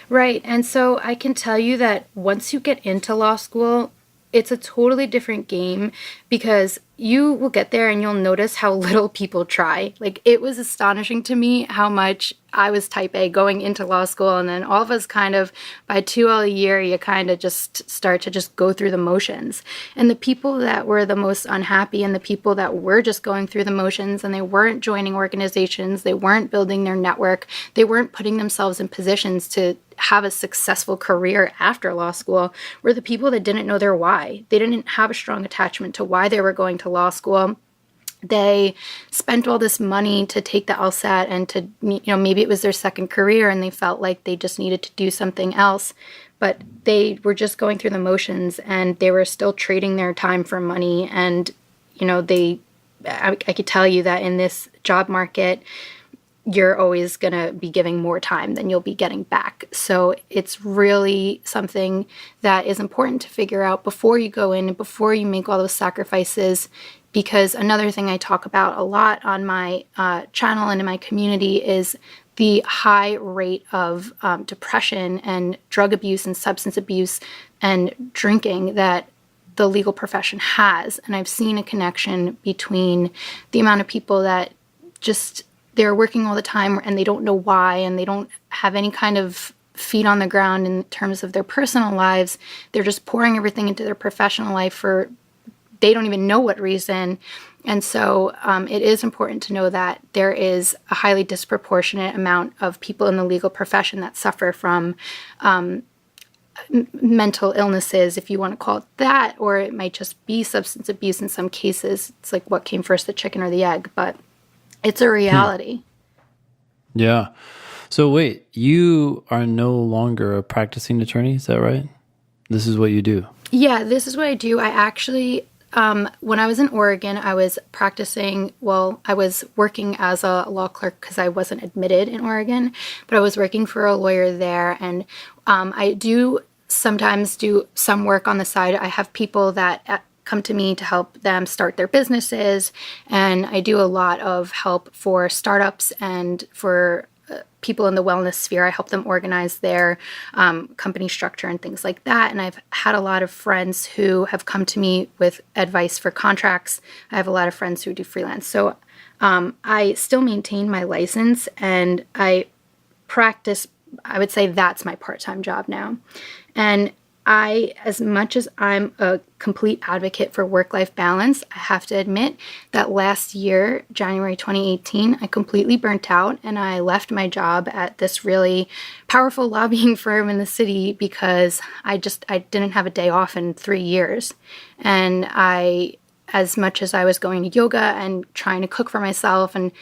Right. And so I can tell you that once you get into law school, it's a totally different game, because you will get there and you'll notice how little people try. Like, it was astonishing to me how much I was type A going into law school, and then all of us kind of, by 2L a year, you kind of just start to just go through the motions. And the people that were the most unhappy and the people that were just going through the motions and they weren't joining organizations, they weren't building their network, they weren't putting themselves in positions to have a successful career after law school, were the people that didn't know their why. They didn't have a strong attachment to why they were going to law school. They spent all this money to take the LSAT and to, maybe it was their second career and they felt like they just needed to do something else, but they were just going through the motions and they were still trading their time for money. And, I could tell you that in this job market, you're always going to be giving more time than you'll be getting back. So it's really something that is important to figure out before you go in and before you make all those sacrifices. Because another thing I talk about a lot on my channel and in my community is the high rate of depression and drug abuse and substance abuse and drinking that the legal profession has. And I've seen a connection between the amount of people that just, they're working all the time and they don't know why, and they don't have any kind of feet on the ground in terms of their personal lives. They're just pouring everything into their professional life for they don't even know what reason. And so it is important to know that there is a highly disproportionate amount of people in the legal profession that suffer from mental illnesses, if you want to call it that, or it might just be substance abuse in some cases. It's like what came first, the chicken or the egg, but it's a reality. Yeah. So wait, you are no longer a practicing attorney, is that right? This is what you do? Yeah, this is what I do. I actually, when I was in Oregon, I was practicing, I was working as a law clerk because I wasn't admitted in Oregon, but I was working for a lawyer there. And I do sometimes do some work on the side. I have people that come to me to help them start their businesses. And I do a lot of help for startups and for people in the wellness sphere. I help them organize their company structure and things like that. And I've had a lot of friends who have come to me with advice for contracts. I have a lot of friends who do freelance. So I still maintain my license and I practice. I would say that's my part-time job now. And as much as I'm a complete advocate for work-life balance, I have to admit that last year, January 2018, I completely burnt out and I left my job at this really powerful lobbying firm in the city because I didn't have a day off in 3 years. And as much as I was going to yoga and trying to cook for myself and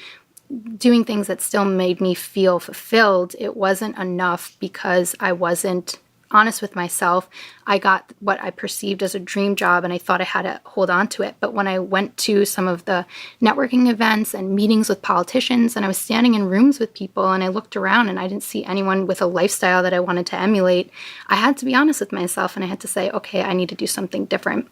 doing things that still made me feel fulfilled, it wasn't enough because I wasn't honest with myself. I got what I perceived as a dream job and I thought I had to hold on to it. But when I went to some of the networking events and meetings with politicians and I was standing in rooms with people and I looked around and I didn't see anyone with a lifestyle that I wanted to emulate, I had to be honest with myself and I had to say, okay, I need to do something different.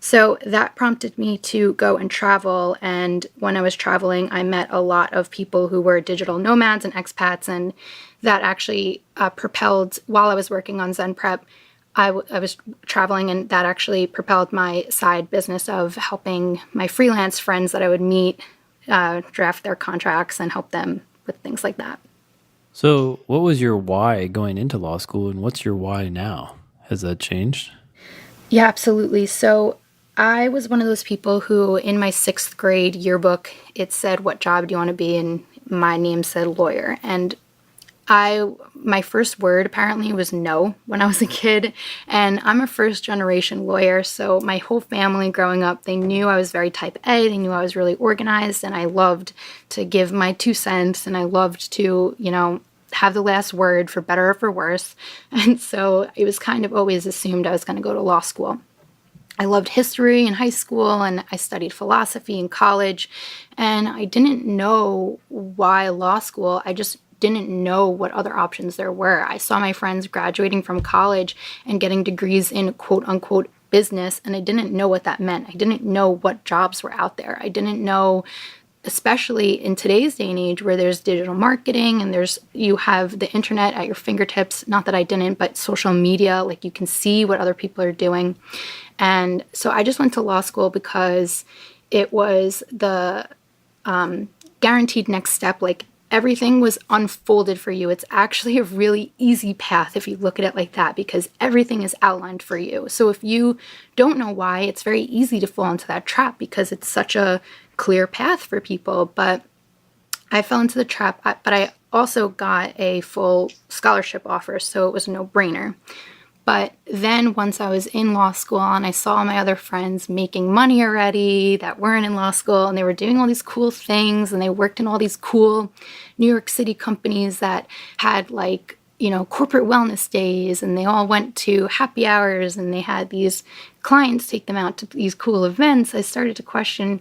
So that prompted me to go and travel. And when I was traveling, I met a lot of people who were digital nomads and expats. And that actually propelled, while I was working on Zen Prep, I was traveling, and that actually propelled my side business of helping my freelance friends that I would meet draft their contracts and help them with things like that. So what was your why going into law school, and what's your why now? Has that changed? Yeah, absolutely. So I was one of those people who, in my 6th grade yearbook, it said, "What job do you want to be?" And my name said lawyer. And my first word apparently was no when I was a kid. And I'm a first generation lawyer. So my whole family growing up, they knew I was very type A. They knew I was really organized, and I loved to give my 2 cents, and I loved to, have the last word for better or for worse. And so it was kind of always assumed I was going to go to law school. I loved history in high school, and I studied philosophy in college, and I didn't know why law school. I just didn't know what other options there were. I saw my friends graduating from college and getting degrees in quote unquote business, and I didn't know what that meant. I didn't know what jobs were out there. I didn't know, especially in today's day and age where there's digital marketing and you have the internet at your fingertips. Not that I didn't, but social media, like you can see what other people are doing. And so I just went to law school because it was the guaranteed next step. Like everything was unfolded for you. It's actually a really easy path if you look at it like that, because everything is outlined for you. So if you don't know why, it's very easy to fall into that trap because it's such a clear path for people. But I fell into the trap, but I also got a full scholarship offer, so it was a no-brainer. But then once I was in law school and I saw my other friends making money already that weren't in law school, and they were doing all these cool things, and they worked in all these cool New York City companies that had corporate wellness days, and they all went to happy hours, and they had these clients take them out to these cool events, I started to question,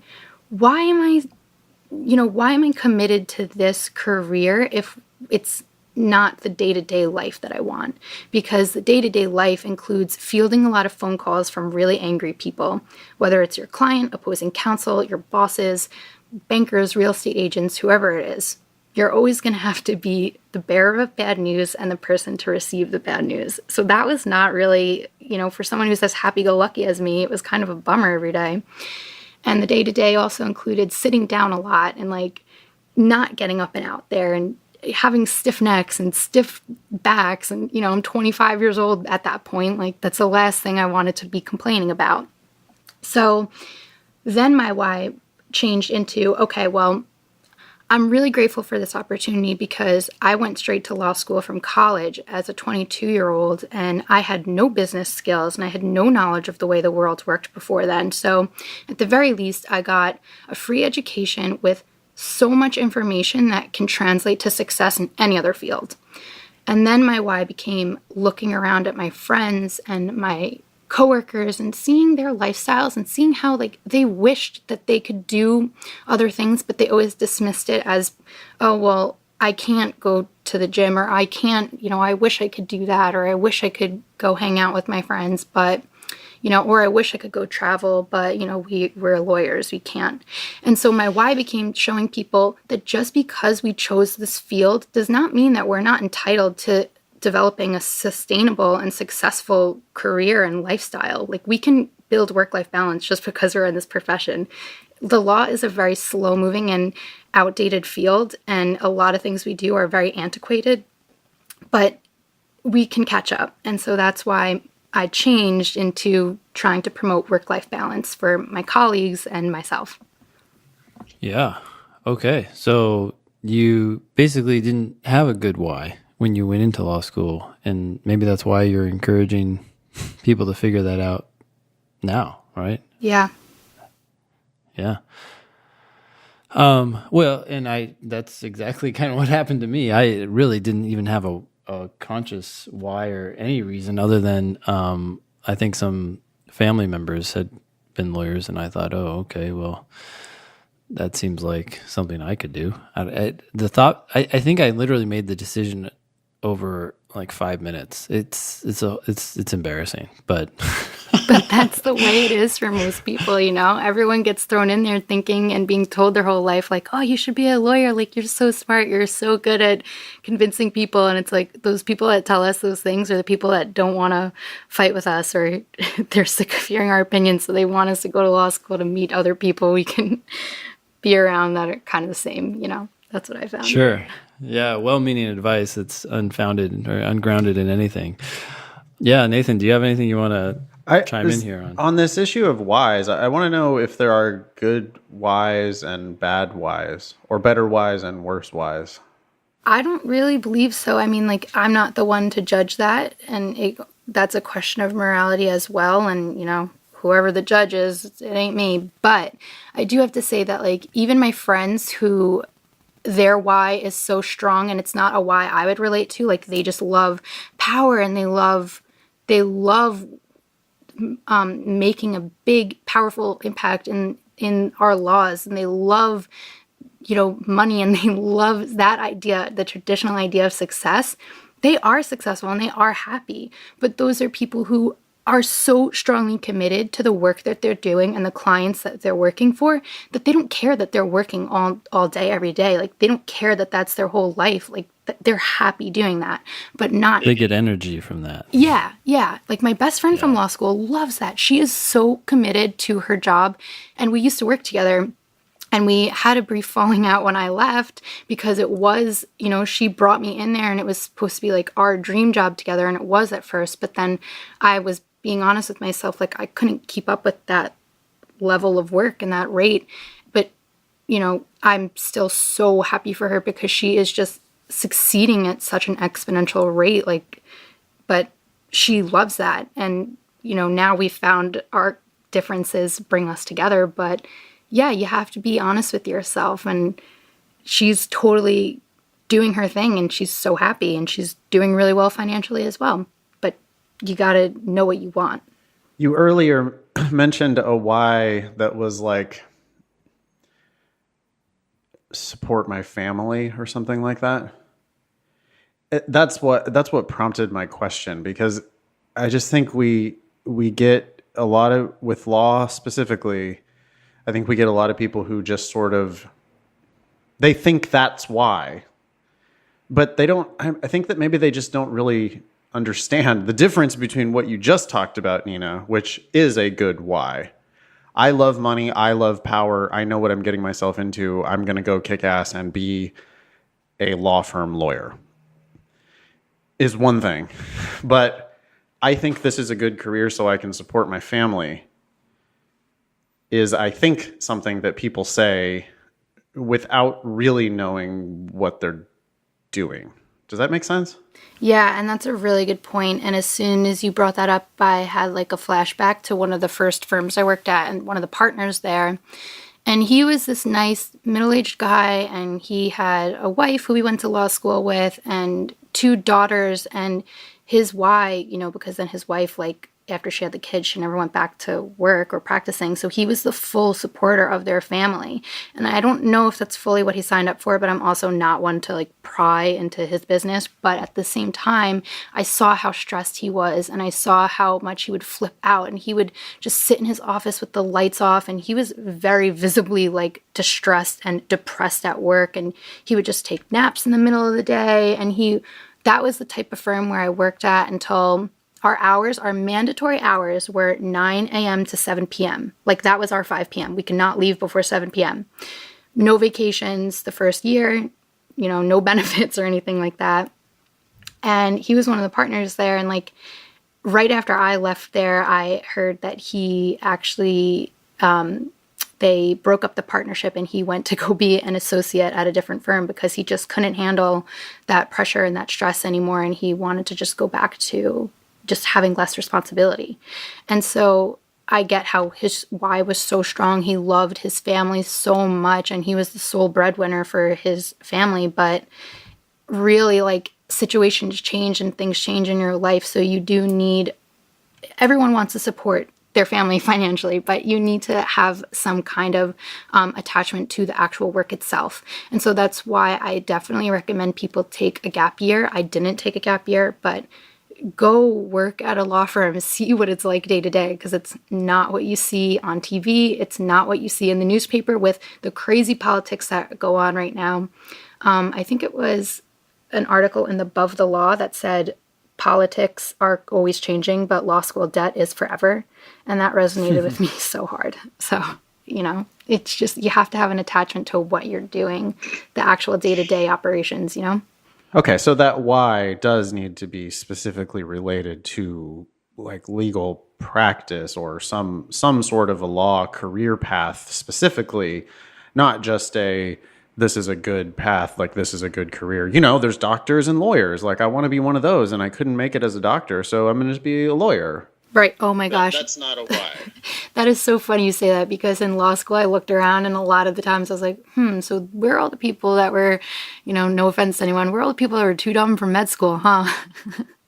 why am I committed to this career if it's not the day-to-day life that I want? Because the day-to-day life includes fielding a lot of phone calls from really angry people, whether it's your client, opposing counsel, your bosses, bankers, real estate agents, whoever it is. You're always going to have to be the bearer of bad news and the person to receive the bad news. So that was not really, for someone who's as happy-go-lucky as me, it was kind of a bummer every day. And the day-to-day also included sitting down a lot and not getting up and out there and having stiff necks and stiff backs. And, I'm 25 years old at that point. That's the last thing I wanted to be complaining about. So then my why changed into, okay, well, I'm really grateful for this opportunity because I went straight to law school from college as a 22-year-old, and I had no business skills and I had no knowledge of the way the world worked before then. So at the very least, I got a free education with so much information that can translate to success in any other field. And then my why became looking around at my friends and my coworkers and seeing their lifestyles and seeing how they wished that they could do other things, but they always dismissed it as, oh, well, I can't go to the gym, or I can't, I wish I could do that, or I wish I could go hang out with my friends, but or I wish I could go travel, but, we're lawyers, we can't. And so my why became showing people that just because we chose this field does not mean that we're not entitled to developing a sustainable and successful career and lifestyle. We can build work-life balance just because we're in this profession. The law is a very slow-moving and outdated field, and a lot of things we do are very antiquated, but we can catch up. And so that's why I changed into trying to promote work-life balance for my colleagues and myself. Yeah. Okay. So you basically didn't have a good why when you went into law school, and maybe that's why you're encouraging people to figure that out now, right? Yeah. Yeah. Well, and that's exactly kind of what happened to me. I really didn't even have a conscious why or any reason other than I think some family members had been lawyers, and I thought, oh, okay, well, that seems like something I could do. I think I literally made the decision over 5 minutes. It's embarrassing, but But that's the way it is for most people, Everyone gets thrown in there thinking and being told their whole life, oh, you should be a lawyer. You're so smart. You're so good at convincing people. And it's those people that tell us those things are the people that don't want to fight with us, or they're sick of hearing our opinions. So they want us to go to law school to meet other people we can be around that are kind of the same, That's what I found. Sure. Yeah. Well-meaning advice that's unfounded or ungrounded in anything. Yeah. Nathan, do you have anything you want to chime in here on. On this issue of whys, I want to know if there are good whys and bad whys, or better whys and worse whys. I don't really believe so. I mean, like, I'm not the one to judge that. And that's a question of morality as well. And, whoever the judge is, it ain't me. But I do have to say that, like, even my friends who their why is so strong and it's not a why I would relate to, like, they just love power and they love making a big, powerful impact in our laws, and they love, money, and they love that idea, the traditional idea of success. They are successful and they are happy, but those are people who are so strongly committed to the work that they're doing and the clients that they're working for that they don't care that they're working all day, every day. Like, they don't care that that's their whole life. Like, they're happy doing that, but not... They get energy from that. Yeah. Like, my best friend from law school loves that. She is so committed to her job, and we used to work together. And we had a brief falling out when I left because it was, she brought me in there and it was supposed to be like our dream job together. And it was at first, but then I was being honest with myself, like, I couldn't keep up with that level of work and that rate. But, I'm still so happy for her because she is just succeeding at such an exponential rate. Like, but she loves that. And, now we found our differences bring us together, but yeah, you have to be honest with yourself, and she's totally doing her thing and she's so happy and she's doing really well financially as well. But you got to know what you want. You earlier mentioned a why that was like support my family or something like that. That's what prompted my question, because I just think we get a lot of, with law specifically, I think we get a lot of people who just sort of, they think that's why, but they don't, I think that maybe they just don't really understand the difference between what you just talked about, Nina, which is a good why. I love money. I love power. I know what I'm getting myself into. I'm going to go kick ass and be a law firm lawyer, is one thing. But I think this is a good career so I can support my family, is, I think, something that people say without really knowing what they're doing. Does that make sense? Yeah, and that's a really good point. And as soon as you brought that up, I had like a flashback to one of the first firms I worked at and one of the partners there. And he was this nice middle-aged guy, and he had a wife who we went to law school with and 2 daughters. And his why, because then his wife, like, after she had the kids, she never went back to work or practicing. So he was the full supporter of their family. And I don't know if that's fully what he signed up for, but I'm also not one to like pry into his business. But at the same time, I saw how stressed he was, and I saw how much he would flip out, and he would just sit in his office with the lights off, and he was very visibly like distressed and depressed at work, and he would just take naps in the middle of the day. And that was the type of firm where I worked at until our mandatory hours were 9 a.m. to 7 p.m. Like, that was our 5 p.m. We cannot leave before 7 p.m. No vacations the first year, no benefits or anything like that. And he was one of the partners there. And like, right after I left there, I heard that he actually, they broke up the partnership and he went to go be an associate at a different firm because he just couldn't handle that pressure and that stress anymore. And he wanted to just go back to just having less responsibility. And so I get how his why was so strong. He loved his family so much, and he was the sole breadwinner for his family. But really, like, situations change and things change in your life. So you do need, everyone wants to support their family financially, but you need to have some kind of attachment to the actual work itself. And so that's why I definitely recommend people take a gap year. I didn't take a gap year, but go work at a law firm, see what it's like day to day, because it's not what you see on TV. It's not what you see in the newspaper with the crazy politics that go on right now. I think it was an article in the Above the Law that said politics are always changing, but law school debt is forever. And that resonated with me so hard. So, it's just, you have to have an attachment to what you're doing, the actual day-to-day operations, Okay, so that why does need to be specifically related to like legal practice or some sort of a law career path specifically, not just this is a good path, like this is a good career. There's doctors and lawyers. Like I want to be one of those, and I couldn't make it as a doctor, so I'm going to just be a lawyer. Right. Oh my gosh. That's not a why. That is so funny you say that, because in law school I looked around and a lot of the times I was like, so where are all the people that were, no offense to anyone, where are all the people that were too dumb for med school, huh?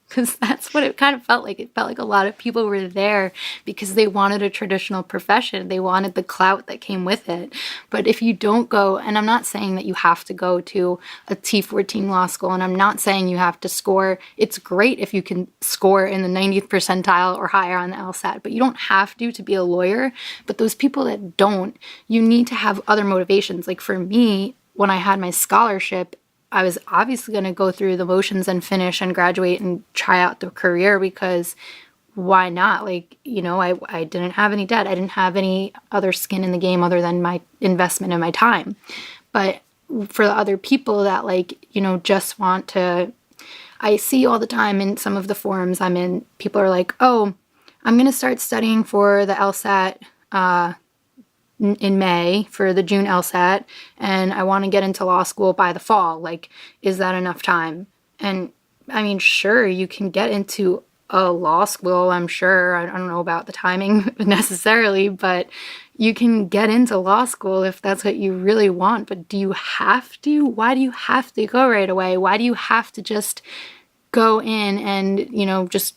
Because that's what it kind of felt like. It felt like a lot of people were there because they wanted a traditional profession. They wanted the clout that came with it. But if you don't go, and I'm not saying that you have to go to a T14 law school, and I'm not saying you have to score. It's great if you can score in the 90th percentile or higher on the LSAT, but you don't have to be a lawyer. But those people that don't, you need to have other motivations. Like for me, when I had my scholarship, I was obviously going to go through the motions and finish and graduate and try out the career, because why not? Like, I didn't have any debt. I didn't have any other skin in the game other than my investment and my time. But for the other people that just want to, I see all the time in some of the forums I'm in, people are like, oh, I'm going to start studying for the LSAT, in May for the June LSAT, and I want to get into law school by the fall. Like, is that enough time? And I mean, sure, you can get into a law school, I'm sure. I don't know about the timing necessarily, but you can get into law school if that's what you really want. But do you have to? Why do you have to go right away? Why do you have to just go in and, just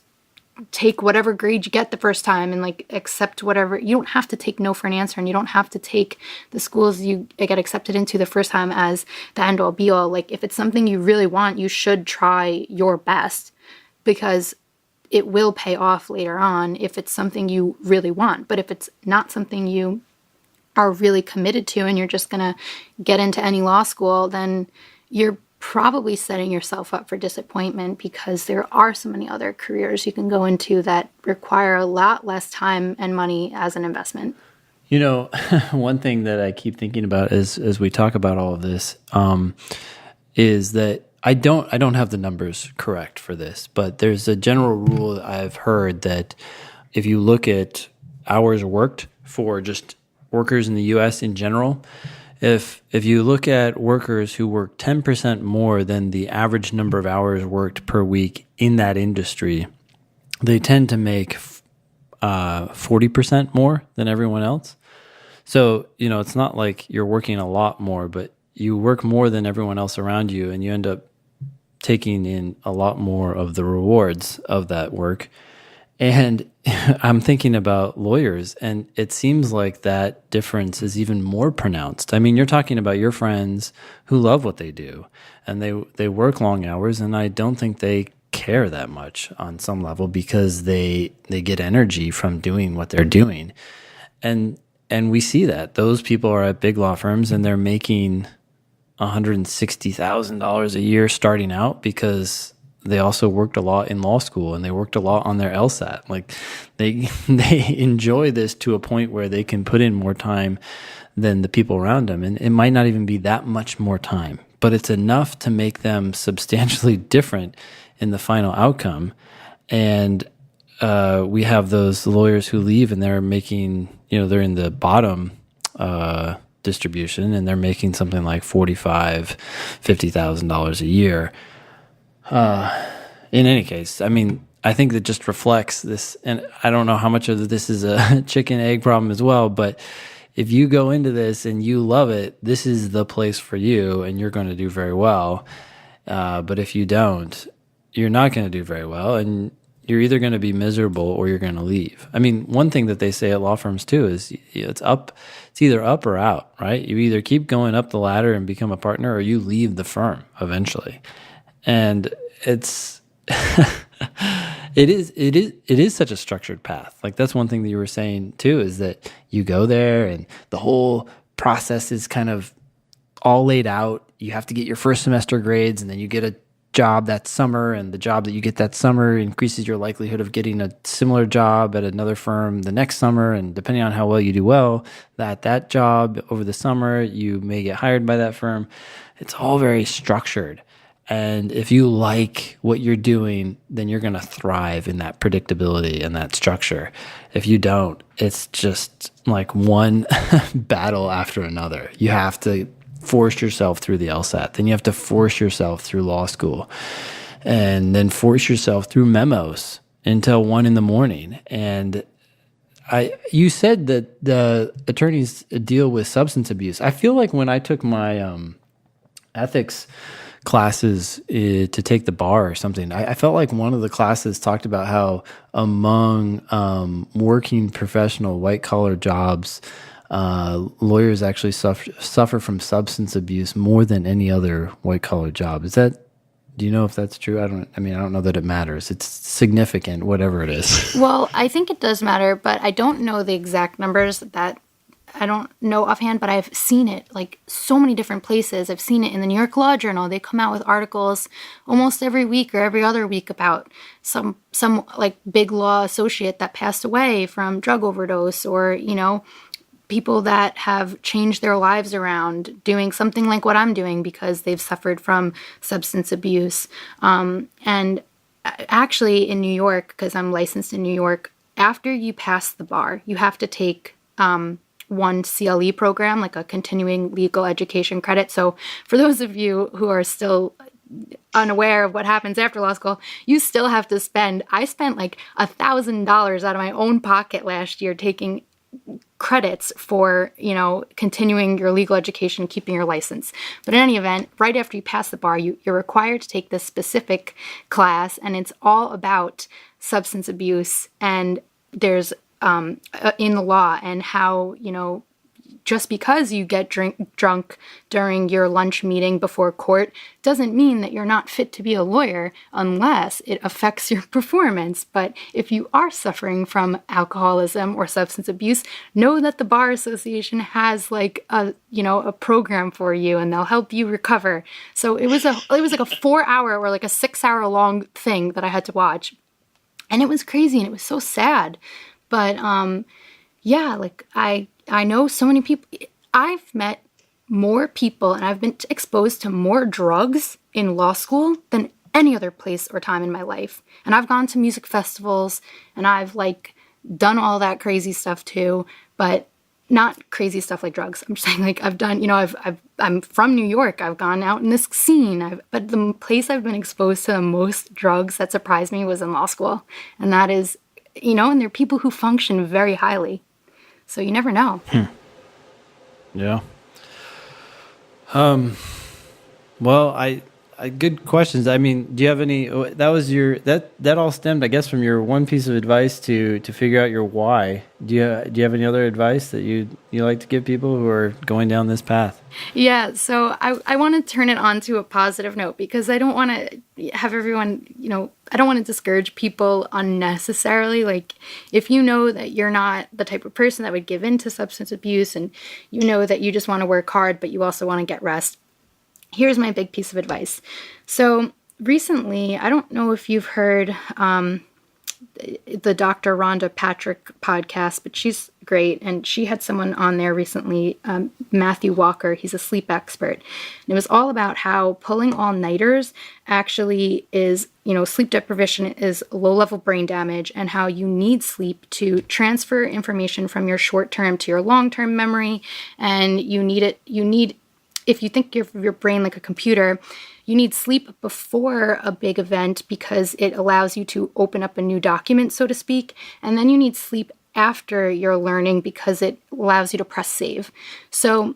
take whatever grade you get the first time and accept whatever? You don't have to take no for an answer, and you don't have to take the schools you get accepted into the first time as the end all be all. Like, if it's something you really want, you should try your best, because it will pay off later on if it's something you really want. But if it's not something you are really committed to and you're just gonna get into any law school, then you're probably setting yourself up for disappointment, because there are so many other careers you can go into that require a lot less time and money as an investment. One thing that I keep thinking about as we talk about all of this is that I don't have the numbers correct for this, but there's a general rule that I've heard that if you look at hours worked for just workers in the U.S. in general, if you look at workers who work 10% more than the average number of hours worked per week in that industry, they tend to make 40% more than everyone else. So, it's not like you're working a lot more, but you work more than everyone else around you, and you end up taking in a lot more of the rewards of that work. And I'm thinking about lawyers, and it seems like that difference is even more pronounced. I mean, you're talking about your friends who love what they do, and they work long hours, and I don't think they care that much on some level, because they get energy from doing what they're doing. And we see that. Those people are at big law firms, and they're making $160,000 a year starting out, because they also worked a lot in law school, and they worked a lot on their LSAT. Like they enjoy this to a point where they can put in more time than the people around them. And it might not even be that much more time, but it's enough to make them substantially different in the final outcome. And we have those lawyers who leave, and they're making, they're in the bottom distribution, and they're making something like $45,000, $50,000 a year. In any case, I mean, I think that just reflects this, and I don't know how much of this is a chicken egg problem as well, but if you go into this and you love it, this is the place for you, and you're going to do very well. But if you don't, you're not going to do very well, and you're either going to be miserable or you're going to leave. I mean, one thing that they say at law firms too is it's either up or out, right? You either keep going up the ladder and become a partner, or you leave the firm eventually. And it's it is such a structured path. Like, that's one thing that you were saying too, is that you go there and the whole process is kind of all laid out. You have to get your first semester grades, and then you get a job that summer, and the job that you get that summer increases your likelihood of getting a similar job at another firm the next summer. And depending on how well you do well that job over the summer, you may get hired by that firm. It's all very structured. And if you like what you're doing, then you're going to thrive in that predictability and that structure. If you don't, it's just like one battle after another. You have to force yourself through the LSAT. Then you have to force yourself through law school, and then force yourself through memos until 1 a.m. And you said that the attorneys deal with substance abuse. I feel like when I took my ethics classes to take the bar or something, I felt like one of the classes talked about how among working professional white collar jobs, lawyers actually suffer from substance abuse more than any other white collar job. Do you know if that's true? I don't know that it matters. It's significant, whatever it is. Well, I think it does matter, but I don't know the exact numbers. That I don't know offhand, but I've seen it like so many different places. I've seen it in the New York Law Journal. They come out with articles almost every week or every other week about some like big law associate that passed away from drug overdose, or, people that have changed their lives around doing something like what I'm doing because they've suffered from substance abuse. And actually in New York, because I'm licensed in New York, after you pass the bar, you have to take one CLE program, like a continuing legal education credit. So for those of you who are still unaware of what happens after law school, you still have to I spent like $1,000 out of my own pocket last year taking credits for, continuing your legal education, keeping your license. But in any event, right after you pass the bar, you're required to take this specific class, and it's all about substance abuse. And there's in the law, and how, just because you get drunk during your lunch meeting before court doesn't mean that you're not fit to be a lawyer unless it affects your performance. But if you are suffering from alcoholism or substance abuse, know that the Bar Association has like a program for you, and they'll help you recover. So it was like a 4-hour or like a 6-hour long thing that I had to watch. And it was crazy, and it was so sad. But yeah, like I know so many people. I've met more people, and I've been exposed to more drugs in law school than any other place or time in my life. And I've gone to music festivals, and I've like done all that crazy stuff too, but not crazy stuff like drugs. I'm just saying, like, I've done, I'm from New York. I've gone out in this scene. But the place I've been exposed to the most drugs that surprised me was in law school. And that is, and there are people who function very highly. So you never know. Yeah. Well, I good questions. I mean, do you have any? That was that all stemmed, I guess, from your one piece of advice to figure out your why. Do you have any other advice that you like to give people who are going down this path? Yeah. So I want to turn it on to a positive note, because I don't want to have everyone, I don't want to discourage people unnecessarily. Like, if you know that you're not the type of person that would give in to substance abuse, and you know that you just want to work hard, but you also want to get rest, here's my big piece of advice. So recently, I don't know if you've heard the Dr. Rhonda Patrick podcast, but she's great. And she had someone on there recently, Matthew Walker. He's a sleep expert. And it was all about how pulling all-nighters actually is, sleep deprivation is low-level brain damage, and how you need sleep to transfer information from your short-term to your long-term memory. And if you think of your brain like a computer, you need sleep before a big event because it allows you to open up a new document, so to speak. And then you need sleep after your learning because it allows you to press save. So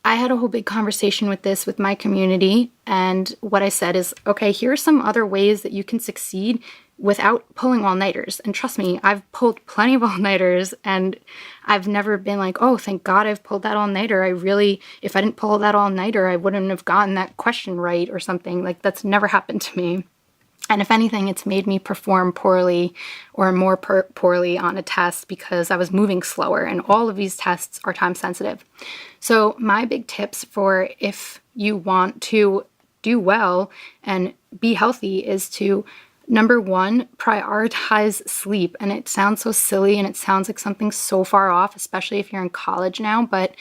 I had a whole big conversation with my community. And what I said is, okay, here are some other ways that you can succeed without pulling all-nighters. And trust me, I've pulled plenty of all-nighters, and I've never been like, oh, thank God I've pulled that all-nighter. If I didn't pull that all-nighter, I wouldn't have gotten that question right or something. Like, that's never happened to me. And if anything, it's made me perform poorly or more poorly on a test because I was moving slower. And all of these tests are time sensitive. So my big tips for if you want to do well and be healthy is to, number one, prioritize sleep. And it sounds so silly and it sounds like something so far off, especially if you're in college now, but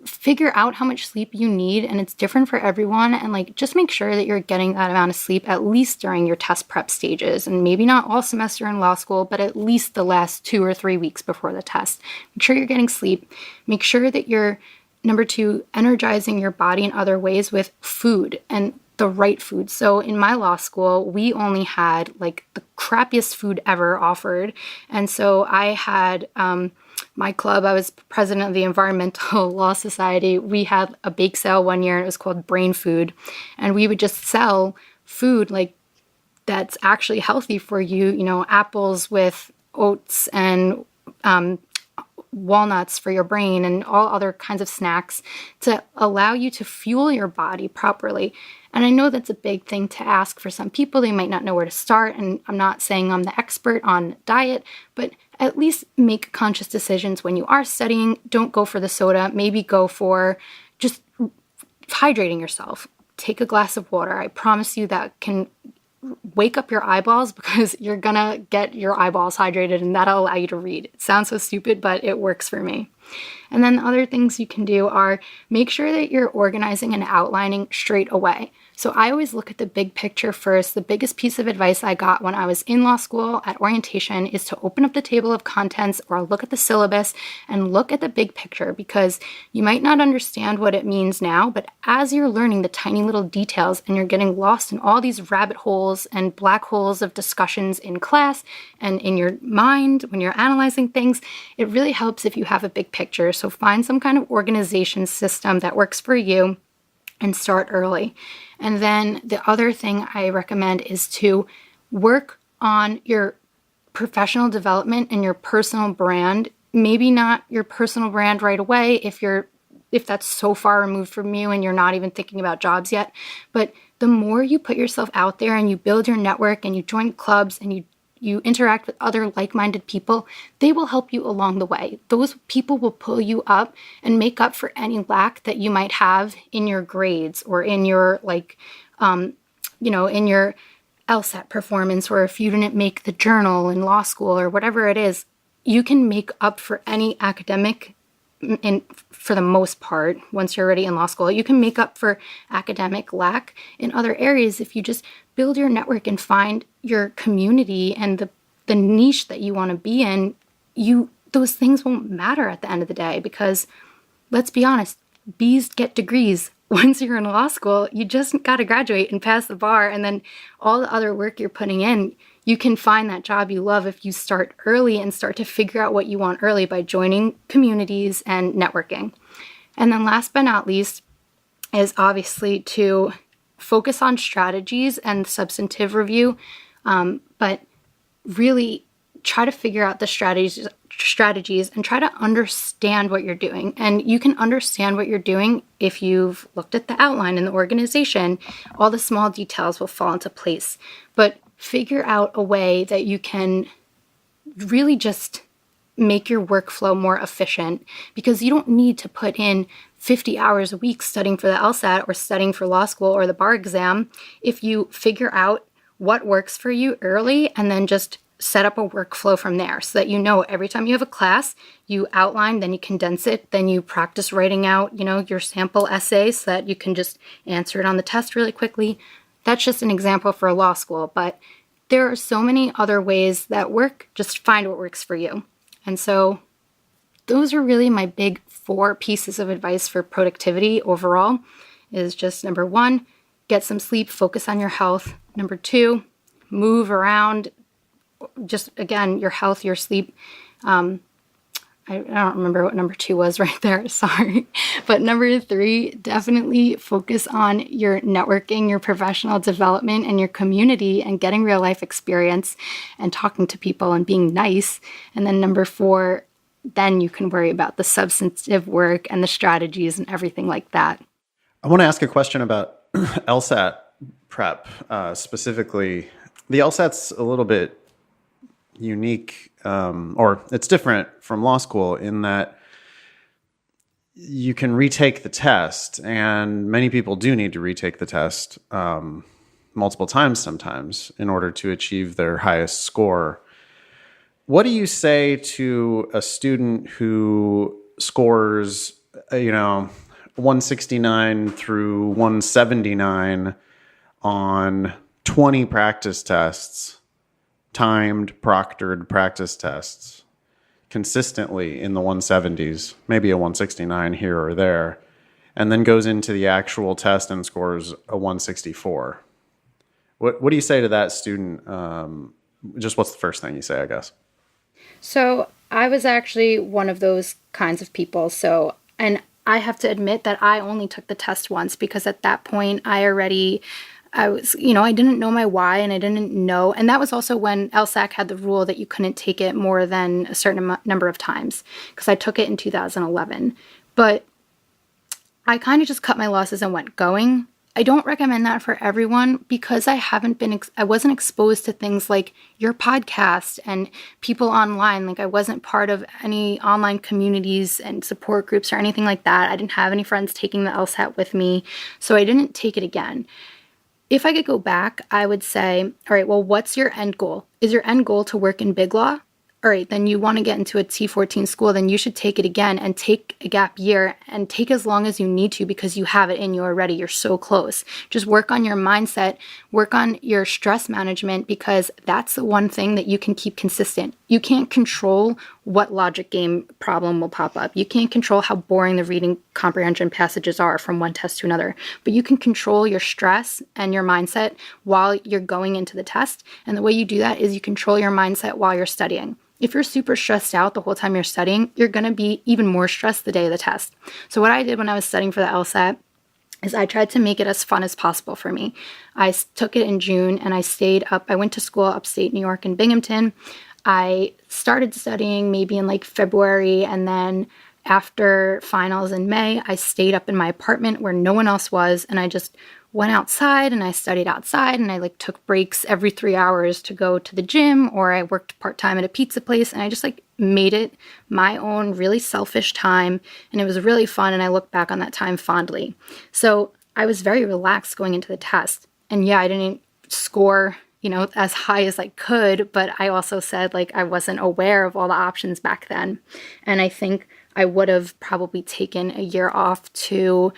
figure out how much sleep you need, and it's different for everyone, and like just make sure that you're getting that amount of sleep at least during your test prep stages, and maybe not all semester in law school, but at least the last 2 or 3 weeks before the test. Make sure you're getting sleep. Make sure that you're, number 2, energizing your body in other ways with food, and the right food. So in my law school, we only had like the crappiest food ever offered, and so I had my club, I was president of the Environmental Law Society. We had a bake sale one year, and it was called Brain Food. And we would just sell food like that's actually healthy for you, you know, apples with oats and walnuts for your brain and all other kinds of snacks to allow you to fuel your body properly. And I know that's a big thing to ask for some people. They might not know where to start. And I'm not saying I'm the expert on diet, but at least make conscious decisions when you are studying. Don't go for the soda. Maybe go for just hydrating yourself. Take a glass of water. I promise you that can wake up your eyeballs, because you're gonna get your eyeballs hydrated, and that'll allow you to read. It sounds so stupid, but it works for me. And then other things you can do are make sure that you're organizing and outlining straight away. So I always look at the big picture first. The biggest piece of advice I got when I was in law school at orientation is to open up the table of contents or look at the syllabus and look at the big picture, because you might not understand what it means now, but as you're learning the tiny little details and you're getting lost in all these rabbit holes and black holes of discussions in class and in your mind when you're analyzing things, it really helps if you have a big picture. So find some kind of organization system that works for you and start early. And then the other thing I recommend is to work on your professional development and your personal brand. Maybe not your personal brand right away if that's so far removed from you and you're not even thinking about jobs yet. But the more you put yourself out there and you build your network and you join clubs and you interact with other like-minded people, they will help you along the way. Those people will pull you up and make up for any lack that you might have in your grades or in your in your LSAT performance, or if you didn't make the journal in law school or whatever it is. You can make up for any academic, and for the most part, once you're already in law school, you can make up for academic lack in other areas if you just build your network and find your community and the niche that you want to be in. Those things won't matter at the end of the day, because let's be honest, B's get degrees. Once you're in law school, you just got to graduate and pass the bar, and then all the other work you're putting in, you can find that job you love if you start early and start to figure out what you want early by joining communities and networking. And then last but not least is obviously to focus on strategies and substantive review, but really try to figure out the strategies and try to understand what you're doing. And you can understand what you're doing if you've looked at the outline and the organization. All the small details will fall into place. But figure out a way that you can really just make your workflow more efficient, because you don't need to put in 50 hours a week studying for the LSAT or studying for law school or the bar exam if you figure out what works for you early and then just set up a workflow from there, so that you know every time you have a class, you outline, then you condense it, then you practice writing out, your sample essay so that you can just answer it on the test really quickly. That's just an example for law school, but there are so many other ways that work. Just find what works for you. And so those are really my big 4 pieces of advice for productivity overall. Is just number 1, get some sleep, focus on your health. Number 2, move around. Just, again, your health, your sleep. I don't remember what number 2 was right there. Sorry. But number 3, definitely focus on your networking, your professional development, and your community, and getting real life experience and talking to people and being nice. And then number 4, then you can worry about the substantive work and the strategies and everything like that. I want to ask a question about LSAT prep specifically. The LSAT's a little bit unique, or it's different from law school in that you can retake the test, and many people do need to retake the test multiple times sometimes in order to achieve their highest score. What do you say to a student who scores uh, 169 through 179 on 20 practice tests, timed, proctored practice tests, consistently in the 170s, maybe a 169 here or there, and then goes into the actual test and scores a 164. What do you say to that student? Just what's the first thing you say, I guess? So I was actually one of those kinds of people. And I have to admit that I only took the test once because at that point I was, I didn't know my why and I didn't know. And that was also when LSAC had the rule that you couldn't take it more than a certain number of times because I took it in 2011. But I kind of just cut my losses and went going. I don't recommend that for everyone because I wasn't exposed to things like your podcast and people online. Like I wasn't part of any online communities and support groups or anything like that. I didn't have any friends taking the LSAT with me, so I didn't take it again. If I could go back, I would say, all right, well, what's your end goal? Is your end goal to work in big law? All right, then you want to get into a T14 school, then you should take it again and take a gap year and take as long as you need to because you have it in you already. You're so close. Just work on your mindset, work on your stress management because that's the one thing that you can keep consistent. You can't control what logic game problem will pop up. You can't control how boring the reading comprehension passages are from one test to another, but you can control your stress and your mindset while you're going into the test. And the way you do that is you control your mindset while you're studying. If you're super stressed out the whole time you're studying, you're going to be even more stressed the day of the test. So what I did when I was studying for the LSAT is I tried to make it as fun as possible for me. I took it in June and I stayed up. I went to school upstate New York in Binghamton. I started studying maybe in like February, and then after finals in May, I stayed up in my apartment where no one else was, and I just went outside and I studied outside, and I like took breaks every 3 hours to go to the gym, or I worked part-time at a pizza place, and I just like made it my own really selfish time, and it was really fun, and I look back on that time fondly. So I was very relaxed going into the test, and yeah, I didn't score as high as I could, but I also said like I wasn't aware of all the options back then. And I think I would have probably taken a year off to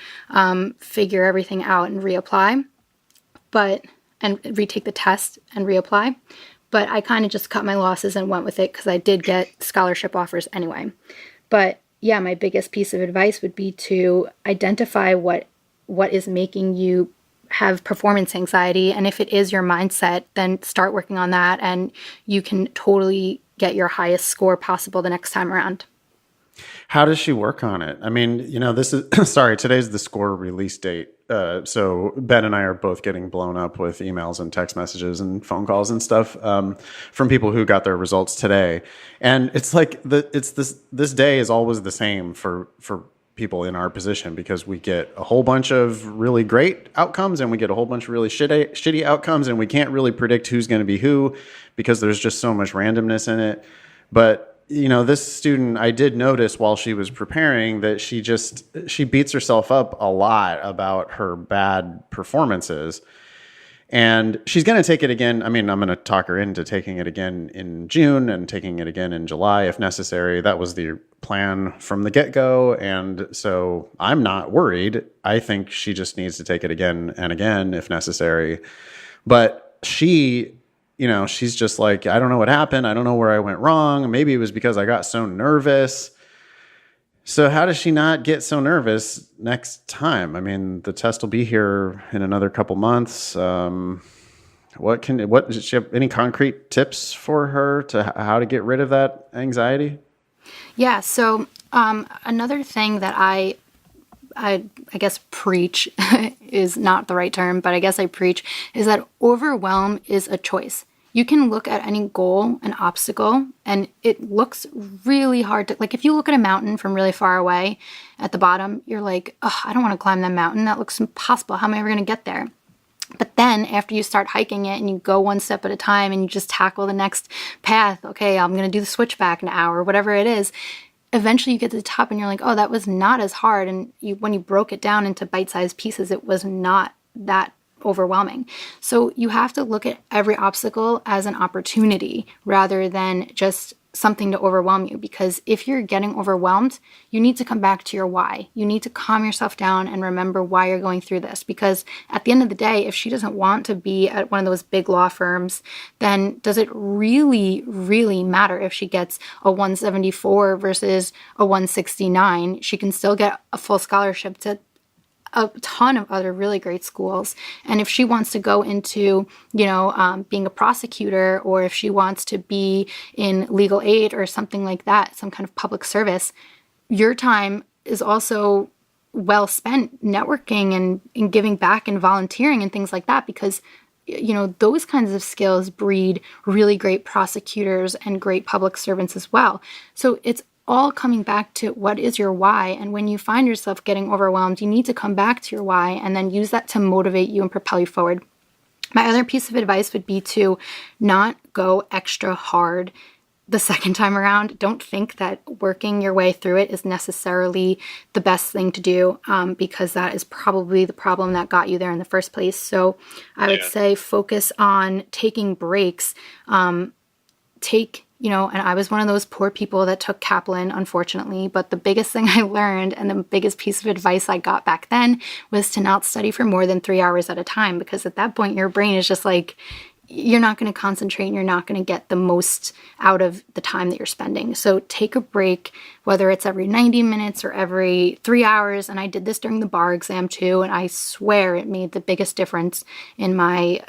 figure everything out and reapply, and retake the test and reapply. But I kind of just cut my losses and went with it because I did get scholarship offers anyway. But yeah, my biggest piece of advice would be to identify what is making you have performance anxiety. And if it is your mindset, then start working on that and you can totally get your highest score possible the next time around. How does she work on it? I mean, this is, sorry, today's the score release date. So Ben and I are both getting blown up with emails and text messages and phone calls and stuff from people who got their results today. And it's like this day is always the same for people in our position because we get a whole bunch of really great outcomes and we get a whole bunch of really shitty outcomes, and we can't really predict who's going to be who because there's just so much randomness in it. But this student, I did notice while she was preparing that she beats herself up a lot about her bad performances. And she's going to take it again. I mean, I'm going to talk her into taking it again in June and taking it again in July if necessary. That was the plan from the get-go. And so I'm not worried. I think she just needs to take it again and again if necessary. But she's just like, I don't know what happened. I don't know where I went wrong. Maybe it was because I got so nervous. So how does she not get so nervous next time? I mean, the test will be here in another couple months. Does she have any concrete tips for her to how to get rid of that anxiety? Yeah. So another thing that I guess preach is not the right term, but I guess I preach is that overwhelm is a choice. You can look at any goal, an obstacle, and it looks really hard to, like if you look at a mountain from really far away at the bottom, you're like, oh, I don't want to climb that mountain. That looks impossible. How am I ever going to get there? But then after you start hiking it and you go one step at a time and you just tackle the next path, okay, I'm going to do the switchback now or whatever it is, eventually you get to the top and you're like, oh, that was not as hard. And when you broke it down into bite-sized pieces, it was not that overwhelming. So you have to look at every obstacle as an opportunity rather than just something to overwhelm you, because if you're getting overwhelmed, you need to come back to your why. You need to calm yourself down and remember why you're going through this, because at the end of the day, if she doesn't want to be at one of those big law firms, then does it really, really matter if she gets a 174 versus a 169? She can still get a full scholarship to a ton of other really great schools. And if she wants to go into, being a prosecutor, or if she wants to be in legal aid or something like that, some kind of public service, your time is also well spent networking and giving back and volunteering and things like that, because those kinds of skills breed really great prosecutors and great public servants as well. So it's all coming back to what is your why. And when you find yourself getting overwhelmed, you need to come back to your why and then use that to motivate you and propel you forward. My other piece of advice would be to not go extra hard the second time around. Don't think that working your way through it is necessarily the best thing to do, because that is probably the problem that got you there in the first place. So I would say focus on taking breaks. And I was one of those poor people that took Kaplan, unfortunately. But the biggest thing I learned, and the biggest piece of advice I got back then, was to not study for more than 3 hours at a time. Because at that point, your brain is just like, you're not going to concentrate and you're not going to get the most out of the time that you're spending. So take a break, whether it's every 90 minutes or every 3 hours. And I did this during the bar exam too. And I swear it made the biggest difference in my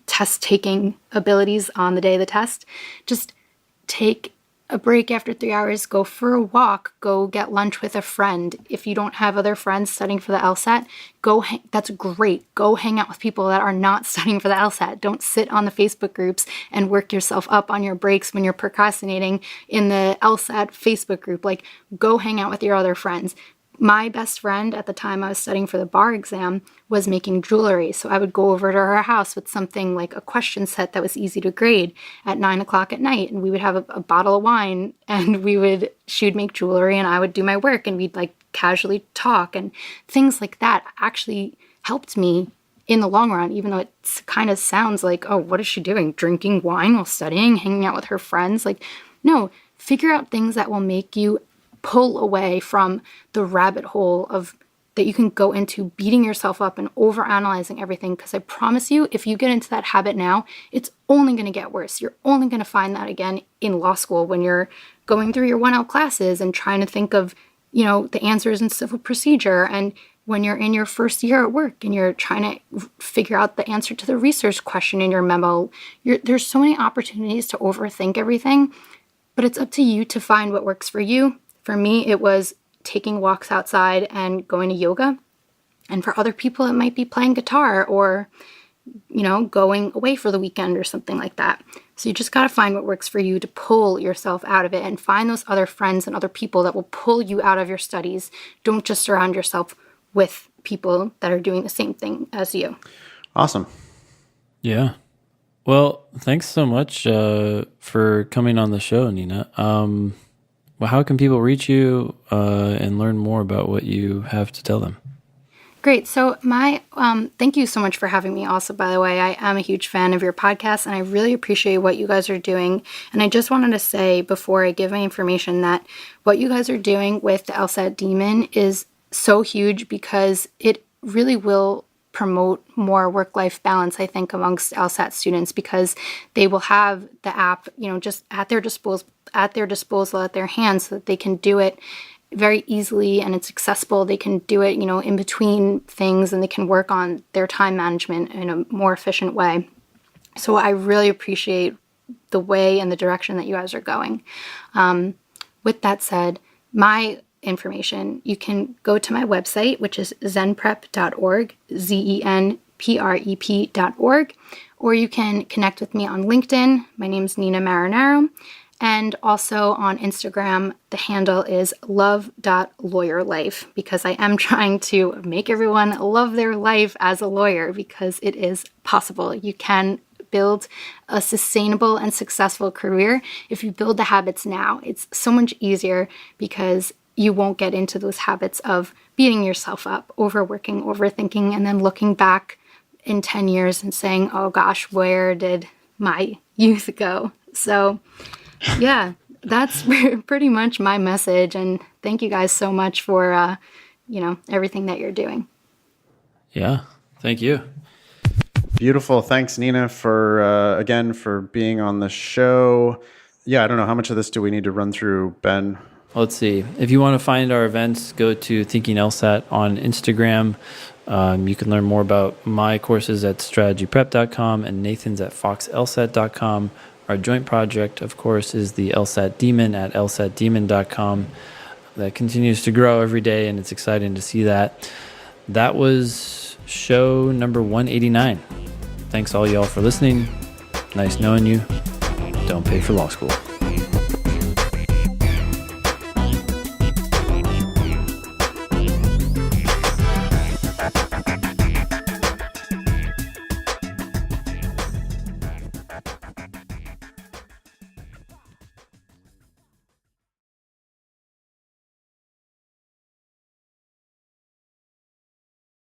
test taking abilities on the day of the test. Just take a break after 3 hours, go for a walk, go get lunch with a friend. If you don't have other friends studying for the LSAT, that's great. Go hang out with people that are not studying for the LSAT. Don't sit on the Facebook groups and work yourself up on your breaks when you're procrastinating in the LSAT Facebook group. Like, go hang out with your other friends. My best friend at the time I was studying for the bar exam was making jewelry. So I would go over to her house with something like a question set that was easy to grade at 9 o'clock at night. And we would have a bottle of wine, and she would make jewelry and I would do my work, and we'd like casually talk, and things like that actually helped me in the long run, even though it kind of sounds like, oh, what is she doing? Drinking wine while studying, hanging out with her friends? Like, no, figure out things that will make you pull away from the rabbit hole that you can go into beating yourself up and overanalyzing everything. Because I promise you, if you get into that habit now, it's only going to get worse. You're only going to find that again in law school when you're going through your 1L classes and trying to think of, the answers in civil procedure, and when you're in your first year at work and you're trying to figure out the answer to the research question in your memo. There's so many opportunities to overthink everything, but it's up to you to find what works for you. For me, it was taking walks outside and going to yoga. And for other people, it might be playing guitar or, going away for the weekend or something like that. So you just got to find what works for you to pull yourself out of it, and find those other friends and other people that will pull you out of your studies. Don't just surround yourself with people that are doing the same thing as you. Awesome. Yeah. Well, thanks so much for coming on the show, Nina. Well, how can people reach you and learn more about what you have to tell them? Great. So thank you so much for having me also, by the way. I am a huge fan of your podcast, and I really appreciate what you guys are doing. And I just wanted to say before I give my information that what you guys are doing with the LSAT Daemon is so huge, because it really will promote more work-life balance, I think, amongst LSAT students, because they will have the app, just at their disposal, at their hands, so that they can do it very easily and it's accessible. They can do it, in between things, and they can work on their time management in a more efficient way. So I really appreciate the way and the direction that you guys are going. With that said, my information, you can go to my website, which is zenprep.org, zenprep.org, or you can connect with me on LinkedIn. My name's Nina Marinaro. And also on Instagram, the handle is love.lawyerlife, because I am trying to make everyone love their life as a lawyer, because it is possible. You can build a sustainable and successful career if you build the habits now. It's so much easier, because you won't get into those habits of beating yourself up, overworking, overthinking, and then looking back in 10 years and saying, oh gosh, where did my youth go? So Yeah, that's pretty much my message. And thank you guys so much for, everything that you're doing. Yeah, thank you. Beautiful. Thanks, Nina, again for being on the show. Yeah, I don't know, how much of this do we need to run through, Ben? Let's see. If you want to find our events, go to Thinking LSAT on Instagram. You can learn more about my courses at strategyprep.com and Nathan's at foxlsat.com. Our joint project, of course, is the LSAT Demon at lsatdemon.com. That continues to grow every day, and it's exciting to see that. That was show number 189. Thanks all y'all for listening. Nice knowing you. Don't pay for law school.